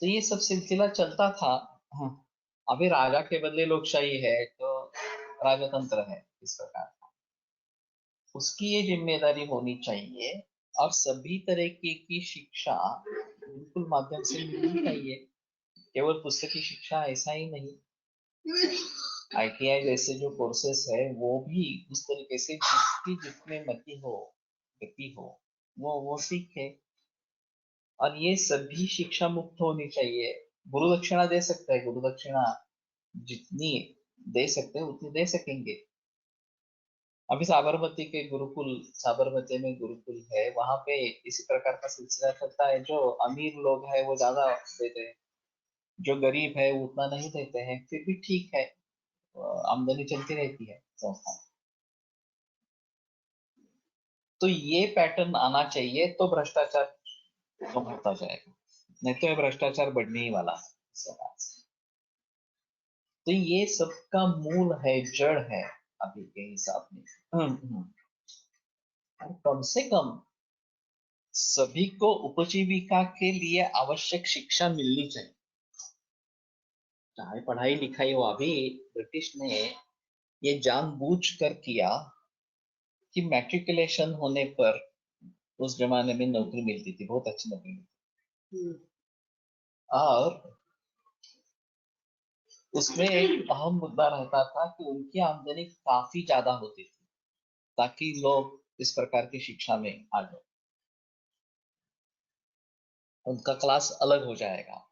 S2: तो ये सब सिलसिला चलता था। अभी राजा के बदले लोकशाही है तो राजतंत्र है इस प्रकार का। उसकी ये जिम्मेदारी होनी चाहिए और सभी तरीके की शिक्षा बिल्कुल माध्यम से मिलनी चाहिए। केवल पुस्तकी शिक्षा ऐसा ही नहीं, आईटीआई जैसे जो कोर्सेस है वो भी उस तरीके से जिसकी जिसमें मति हो, गति हो, वो सीखे। और ये सभी शिक्षा मुक्त होनी चाहिए। गुरु दक्षिणा दे सकता है, गुरु दक्षिणा जितनी दे सकते हैं उतनी दे सकेंगे। अभी साबरमती के गुरुकुल, साबरमती में गुरुकुल है, वहां पे इसी प्रकार का सिलसिला चलता है। जो अमीर लोग हैं वो ज्यादा देते हैं, जो गरीब है वो उतना नहीं देते हैं, फिर भी ठीक है, आमदनी चलती रहती है संस्था। तो ये पैटर्न आना चाहिए तो भ्रष्टाचार कम होता जाएगा, नहीं तो ये भ्रष्टाचार बढ़ने ही वाला है सरकार से। तो ये सबका मूल है, जड़ है अभी के हिसाब में। और कम से कम सभी को उपजीविका के लिए आवश्यक शिक्षा मिलनी चाहिए, चाहे पढ़ाई लिखाई हो। अभी ब्रिटिश ने ये जानबूझकर किया कि मैट्रिकुलेशन होने पर उस जमाने में नौकरी मिलती थी, बहुत अच्छी नौकरी मिलती थी। और उसमें एक अहम मुद्दा रहता था कि उनकी आमदनी काफी ज्यादा होती थी ताकि लोग इस प्रकार की शिक्षा में आ जाए, उनका क्लास अलग हो जाएगा,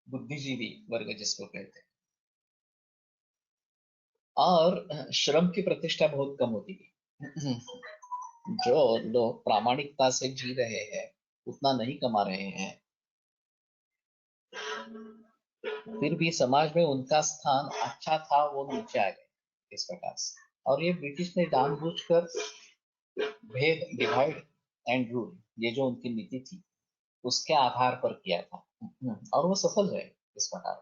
S2: बुद्धिजीवी वर्ग जिसको कहते हैं। और श्रम की प्रतिष्ठा बहुत कम होती है। जो लोग प्रामाणिकता से जी रहे हैं, उतना नहीं कमा रहे हैं, फिर भी समाज में उनका स्थान अच्छा था, वो नीचे आ गए इस प्रकार से। और ये ब्रिटिश ने जानबूझकर भेद, डिवाइड एंड रूल, ये जो उनकी नीति थी उसके आधार पर किया था, और वो सफल रहे इस प्रकार।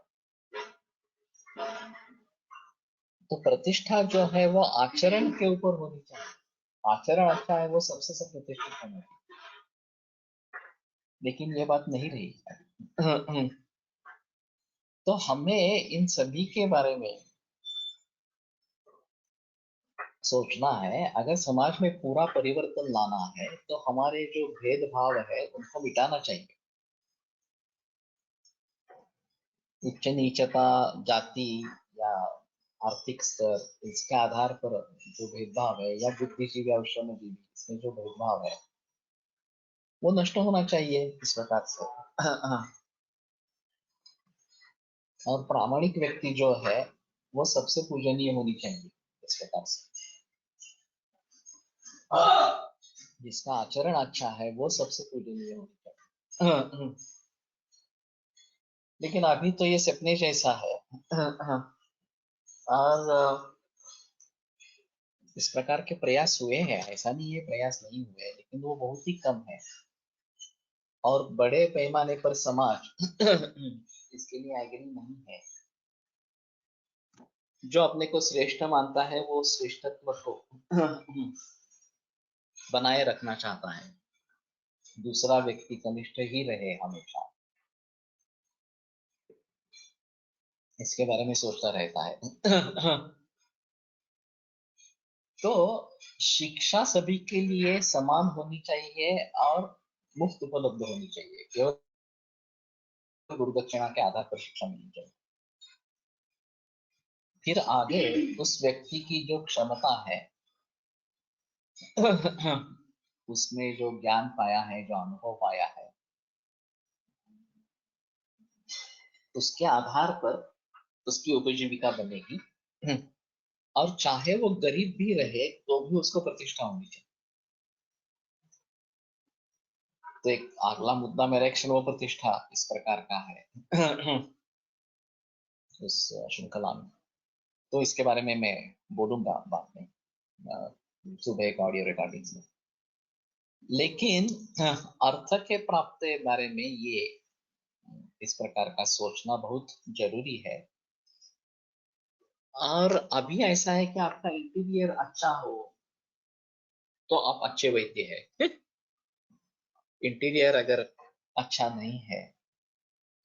S2: तो प्रतिष्ठा जो है वो आचरण के ऊपर होनी चाहिए। आचरण अच्छा है वो सबसे सब प्रतिष्ठित होना चाहिए, लेकिन ये बात नहीं रही। तो हमें इन सभी के बारे में सोचना है। अगर समाज में पूरा परिवर्तन लाना है तो हमारे जो भेदभाव है उनको मिटाना चाहिए। उच्च नीचता, जाति या आर्थिक स्तर, इसके आधार पर जो भेदभाव है, या बुद्धिजीवी और श्रमजीवी, इसमें जो भेदभाव है वो नष्ट होना चाहिए इस प्रकार से। और प्रामाणिक व्यक्ति जो है वो सबसे पूजनीय होनी चाहिए इस प्रकार से। जिसका आचरण अच्छा है वो सबसे पूजनीय होनी चाहिए। लेकिन अभी तो ये सपने जैसा है। और इस प्रकार के प्रयास हुए हैं, ऐसा नहीं है प्रयास नहीं हुए, लेकिन वो बहुत ही कम है। और बड़े पैमाने पर समाज इसके लिए एग्री नहीं है। जो अपने को श्रेष्ठ मानता है वो श्रेष्ठत्व को बनाए रखना चाहता है, दूसरा व्यक्ति कनिष्ठ ही रहे हमेशा, इसके बारे में सोचता रहता है। तो शिक्षा सभी के लिए समान होनी चाहिए और मुफ्त उपलब्ध होनी चाहिए, केवल गुरु दक्षिणा के आधार पर शिक्षा मिलनी चाहिए। फिर आगे उस व्यक्ति की जो क्षमता है, उसमें जो ज्ञान पाया है, जो अनुभव पाया है, उसके आधार पर उसकी उपजीविका बनेगी। और चाहे वो गरीब भी रहे तो भी उसको प्रतिष्ठा होनी चाहिए। तो एक अगला मुद्दा मेरा एक वो प्रतिष्ठा इस प्रकार का है। उस श्रृंखला में। तो इसके बारे में मैं बोलूंगा बाद में, सुबह एक ऑडियो रिकॉर्डिंग्स में। लेकिन अर्थ के प्राप्त के बारे में ये इस प्रकार का सोचना बहुत जरूरी है। और अभी ऐसा है कि आपका इंटीरियर अच्छा हो तो आप अच्छे वैद्य है। इंटीरियर अगर अच्छा नहीं है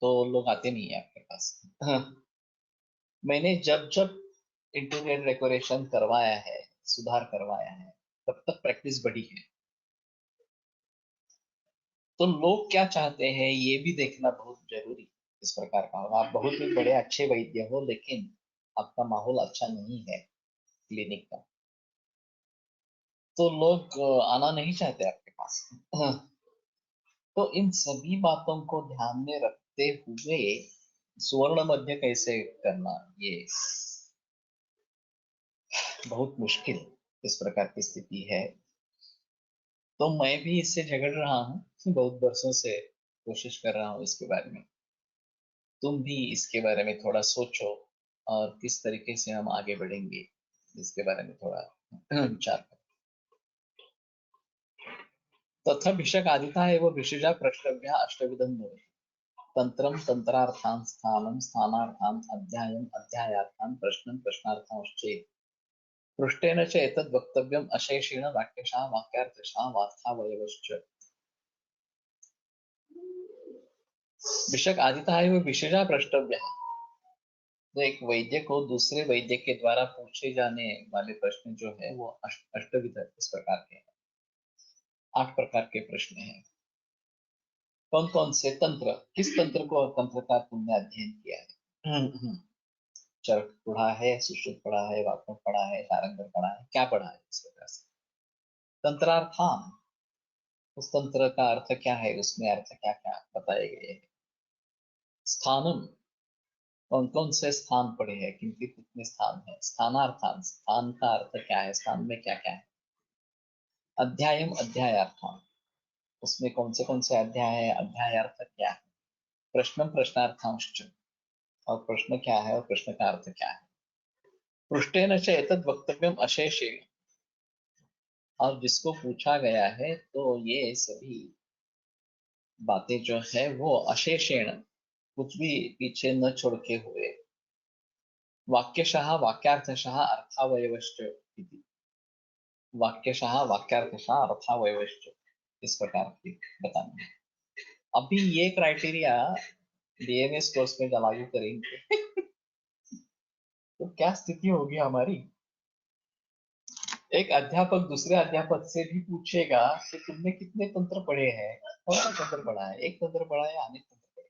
S2: तो लोग आते नहीं है आपके पास। मैंने जब जब इंटीरियर डेकोरेशन करवाया है, सुधार करवाया है, तब तक प्रैक्टिस बढ़ी है। तो लोग क्या चाहते हैं ये भी देखना बहुत जरूरी इस प्रकार का होगा। आप बहुत ही बड़े अच्छे वैद्य हो लेकिन आपका माहौल अच्छा नहीं है क्लिनिक का, तो लोग आना नहीं चाहते आपके पास। तो इन सभी बातों को ध्यान में रखते हुए स्वर्ण मध्य कैसे करना, ये बहुत मुश्किल इस प्रकार की स्थिति है। तो मैं भी इससे झगड़ रहा हूँ, बहुत वर्षों से कोशिश कर रहा हूँ इसके बारे में। तुम भी इसके बारे में थोड़ा सोचो और किस तरीके से हम आगे बढ़ेंगे इसके बारे में थोड़ा विचार करो। तथा भिषक आदिता है वो भिषजा प्रष्टव्य अष्टविधम भवति। तंत्रम तंत्रार्थान स्थानम स्थानार्थान अध्यायम अध्यायार्थान प्रश्नम प्रश्नार्थांश्चेत् पृष्ठेन च एतद् वक्तव्यम् अशेषेण वाक्यशः वाक्यार्थशः वार्थावयवश्च। भिषक आदिता है वो भिषजा प्रष्टव्य। तो एक वैद्य को दूसरे वैद्य के द्वारा पूछे जाने वाले प्रश्न जो है वो अष्टविध इस प्रकार के हैं। 8 प्रकार के प्रश्न हैं। कौन कौन से तंत्र, किस तंत्र को तंत्र का तुमने अध्ययन किया है? चरक पढ़ा है, सुश्रुत पढ़ा है, वाक्य पढ़ा है, सारंगर पढ़ा है, क्या पढ़ा है इस प्रकार से? तंत्रार्थान, उस तंत्र का अर्थ क्या है, उसमें अर्थ क्या क्या बताए गए हैं। स्थानम, कौन कौन से स्थान पड़े हैं, किनके कितने स्थान है। स्थानार्थान, स्थान का अर्थ क्या है, स्थान में क्या क्या है। अध्यायम अध्यायार्थान, उसमें कौन से अध्याय है, अध्यायार्थ क्या है। प्रश्न प्रश्नार्थांश, और प्रश्न क्या है और प्रश्न का अर्थ क्या है। पृष्ठेन च एतद् वक्तव्यम अशेषेण, और जिसको पूछा गया है तो ये सभी बातें जो है वो अशेषेण, कुछ भी पीछे न छोड़ के हुए। वाक्यशः वाक्यार्थशः अर्थावयवश्च इति। वाक्यशः वाक्यार्थशः अर्थावयवश्च, इस प्रकार की बताना है। अभी ये क्राइटेरिया डीएमएस कोर्स में लागू करेंगे तो क्या स्थिति होगी हमारी। एक अध्यापक दूसरे अध्यापक से भी पूछेगा कि तुमने कितने तंत्र पढ़े हैं, कौन सा तंत्र पढ़ा है, एक तंत्र पढ़ा है, अनेक तंत्र पढ़े।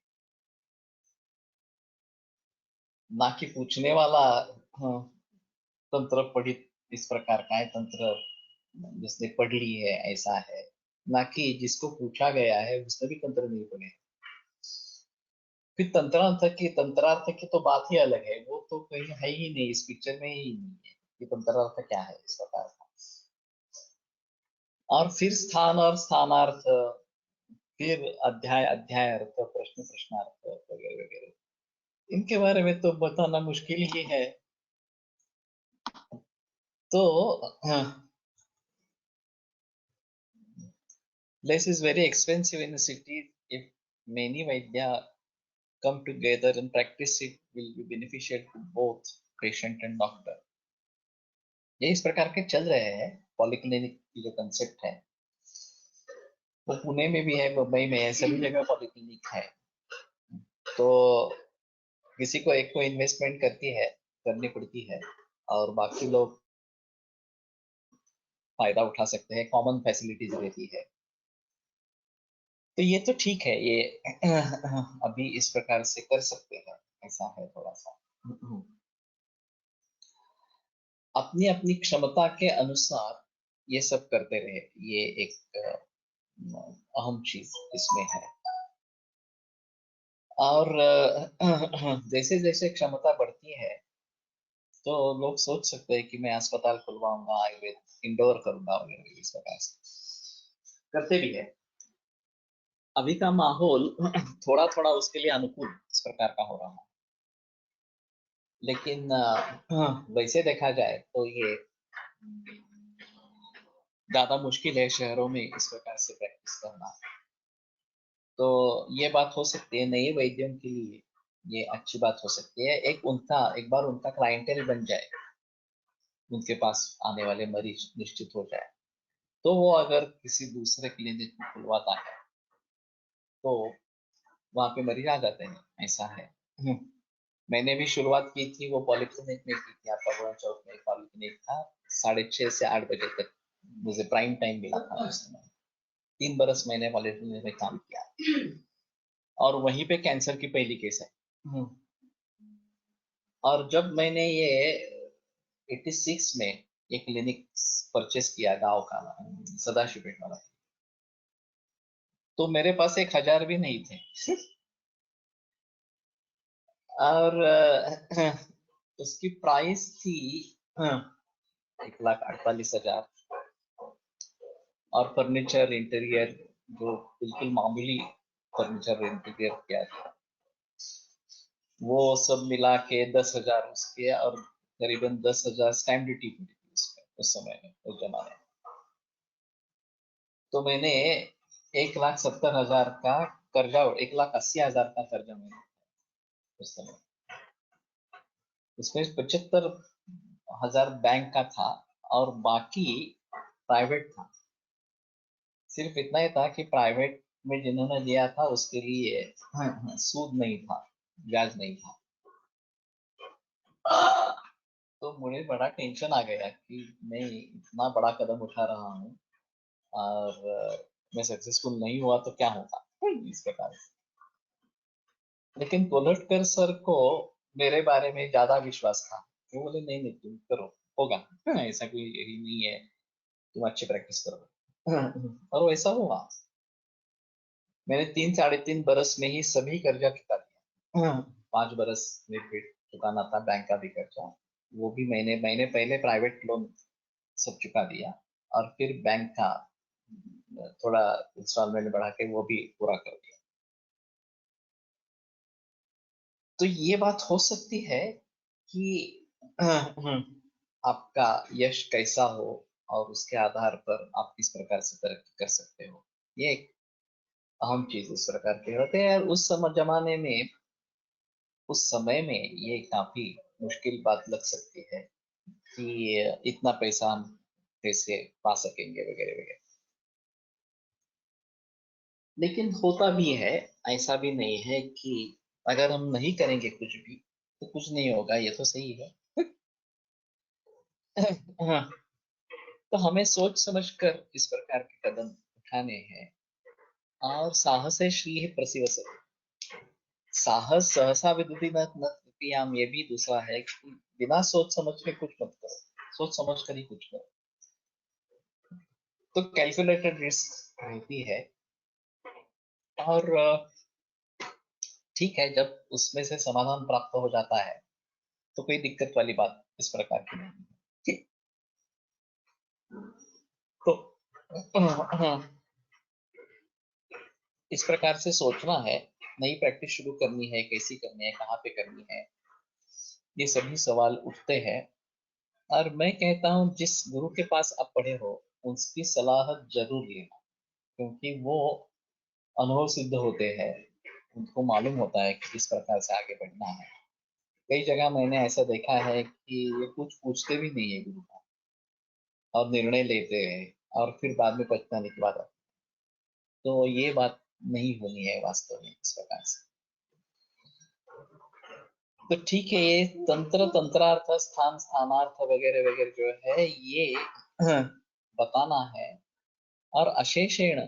S2: ना कि पूछने वाला हाँ, तंत्र पढ़ित इस प्रकार का है, तंत्र जिसने पढ़ ली है ऐसा है। ना कि जिसको पूछा गया है उसने भी तंत्र नहीं पढ़े। फिर तंत्रार्थ की तो बात ही अलग है, वो तो कहीं है ही नहीं, इस पिक्चर में ही नहीं है कि तंत्रार्थ क्या है इस प्रकार का। और फिर स्थान और स्थानार्थ, फिर अध्याय अध्याय अर्थ, प्रश्न प्रश्नार्थ वगैरह वगैरह, इनके बारे में तो बताना मुश्किल ही है। तो this is very expensive in the city. If many Vaidya come together and practice, it will be beneficial to both patient and doctor. ये इस प्रकार के चल रहे हैं। पॉलिक्लिनिक की जो कंसेप्ट है वो पुणे में भी है, मुंबई में है, सभी जगह पॉलिक्लिनिक है। तो किसी को एक को इन्वेस्टमेंट करनी पड़ती है और बाकी लोग फायदा उठा सकते हैं, कॉमन फैसिलिटीज रहती है। तो ये तो ठीक है, ये अभी इस प्रकार से कर सकते हैं, ऐसा है थोड़ा सा। अपनी अपनी क्षमता के अनुसार ये सब करते रहे, ये एक अहम चीज इसमें है। और जैसे जैसे क्षमता बढ़ती है तो लोग सोच सकते हैं कि मैं अस्पताल खुलवाऊंगा, आयुर्वेद इंडोर करूंगा वगैरह, इस प्रकार से करते भी है। अभी का माहौल थोड़ा थोड़ा उसके लिए अनुकूल इस प्रकार का हो रहा है। लेकिन वैसे देखा जाए तो ये ज्यादा मुश्किल है शहरों में इस प्रकार से प्रैक्टिस करना। तो ये बात हो सकती है नए वैद्यों के लिए, ये अच्छी बात हो सकती है। एक बार उनका क्लाइंटेल बन जाए, उनके पास आने वाले मरीज निश्चित हो जाए, तो वो अगर किसी दूसरे क्लिनिक में खुलवाता है तो वहां पे मरीज आ जाते हैं, ऐसा है। मैंने भी शुरुआत की थी वो पॉलिक्लिनिक में की थी, आपका बड़ा चौक में एक पॉलिक्लिनिक था। 6:30 से 8 बजे तक मुझे प्राइम टाइम मिला था उस समय। 3 बरस मैंने पॉलिक्लिनिक में काम किया और वहीं पे कैंसर की पहली केस है। और जब मैंने ये 86 में एक क्लिनिक परचेस किया गांव का, सदाशिवपेट वाला, तो मेरे पास 1,000 भी नहीं थे। और उसकी प्राइस थी 1,48,000। और फर्नीचर इंटीरियर जो बिल्कुल मामूली फर्नीचर इंटीरियर किया था, वो सब मिला के 10,000 उसके, और करीबन 10,000 स्टैम्प ड्यूटी पड़ी थी उसमें उस समय में, उस जमाने में। तो मैंने 1,70,000 का कर्जा, 1,80,000 का कर्जा मैंने उस समय, उसमें 75,000 बैंक का था और बाकी प्राइवेट था। सिर्फ इतना ही था कि प्राइवेट में जिन्होंने लिया था उसके लिए सूद नहीं था, ब्याज नहीं था। तो मुझे बड़ा टेंशन आ गया कि मैं इतना बड़ा कदम उठा रहा हूँ और मैं सक्सेसफुल नहीं हुआ तो क्या होगा इस प्रकार से। लेकिन कोलटकर सर को मेरे बारे में ज्यादा विश्वास था। वो बोले नहीं नहीं तुम करो, होगा, ऐसा कोई यही नहीं है, तुम अच्छी प्रैक्टिस करो। और वैसा हुआ। मैंने 3 साढ़े 3 बरस में ही सभी कर्जा चुका दिया। 5 बरस में फिर चुकाना था बैंक का भी कर्जा, वो भी मैंने पहले प्राइवेट लोन सब चुका दिया और फिर बैंक का थोड़ा इंस्टॉलमेंट बढ़ा के वो भी पूरा कर दिया। तो ये बात हो सकती है कि आपका यश कैसा हो और उसके आधार पर आप किस प्रकार से तरक्की कर सकते हो, ये एक अहम चीज इस प्रकार के होते हैं। उस समय जमाने में, उस समय में ये काफी मुश्किल बात लग सकती है कि इतना पैसा हम कैसे पा सकेंगे वगैरह वगैरह। लेकिन होता भी है, ऐसा भी नहीं है कि अगर हम नहीं करेंगे कुछ भी तो कुछ नहीं होगा, ये तो सही है। हाँ, तो हमें सोच समझ कर इस प्रकार के कदम उठाने हैं। और साहस है श्री है प्रतिवसत। साहस सहसा विदुषी न न तृतीयाम, ये भी दूसरा है कि बिना सोच समझ के कुछ मत करो, सोच समझ कर ही कुछ करो। तो कैलकुलेटेड रिस्क रहती है। और ठीक है, जब उसमें से समाधान प्राप्त हो जाता है तो कोई दिक्कत वाली बात इस प्रकार की नहीं है। तो इस प्रकार से सोचना है, नई प्रैक्टिस शुरू करनी है, कैसी करनी है, कहाँ पे करनी है, ये सभी सवाल उठते हैं। और मैं कहता हूँ जिस गुरु के पास आप पढ़े हो उसकी सलाह जरूर लेना, क्योंकि वो अनुभव सिद्ध होते हैं, उनको मालूम होता है कि किस प्रकार से आगे बढ़ना है। कई जगह मैंने ऐसा देखा है कि ये कुछ पूछते भी नहीं है गुरु का और निर्णय लेते हैं और फिर बाद में पछताने की बात आती है। तो ये बात नहीं होनी है वास्तव में इस प्रकार से। तो ठीक है, ये तंत्र तंत्रार्थ स्थान स्थानार्थ वगैरह वगैरह जो है ये बताना है। और अशेषेण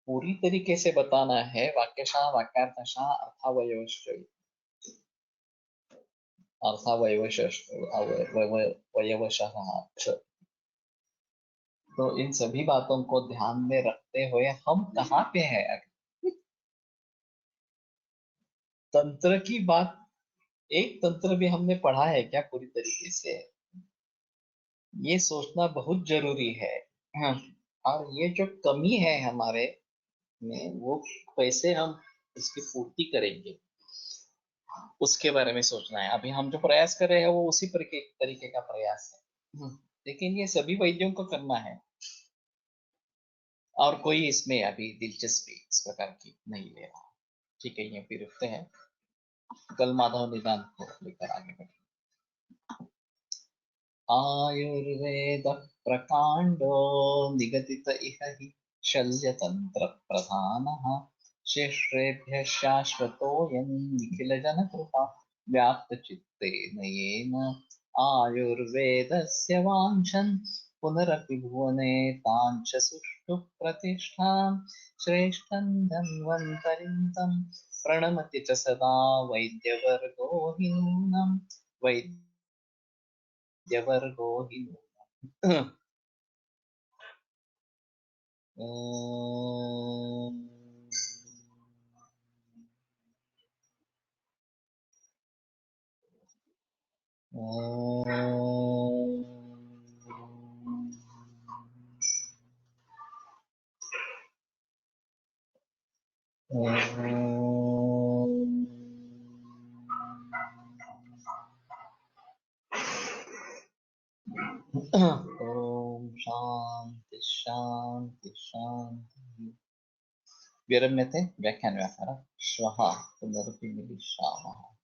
S2: पूरी तरीके से बताना है, वाक्यशः वाक्यार्थशः अर्थावयवश्च, अर्थावयवशः च। तो इन सभी बातों को ध्यान में रखते हुए हम कहाँ पे हैं अभी? तंत्र की बात, एक तंत्र भी हमने पढ़ा है क्या पूरी तरीके से, ये सोचना बहुत जरूरी है। हाँ, और ये जो कमी है हमारे में, वो कैसे हम इसकी पूर्ति करेंगे, उसके बारे में सोचना है। अभी हम जो प्रयास कर रहे हैं वो उसी तरीके का प्रयास है। लेकिन ये सभी वैद्यों को करना है और कोई इसमें अभी दिलचस्पी इस प्रकार की नहीं ले रहा। ठीक है, ये फिर रुकते हैं, कल माधव निदान को लेकर आगे बढ़े। आयुर्वेद प्रकांडो निगदित इह हि शल्यतंत्र प्रधानः शिष्येभ्यः शाश्वतोऽयं निखिलजनकृपा व्याप्तचित्तेन येन आयुर्वेदस्य वाञ्छन् पुनरपि भुवने ताञ्च सुष्ठु प्रतिष्ठां श्रेष्ठं धन्वन्तरिं तं प्रणमति च सदा वैद्यवर्गो हि नूनं वैद्यवर्गो हि नूनम्। ओम शांति शांति शांति। विरम्यते व्याख्यानव्यापारः श्वः पुनरपि मिलिष्यामः।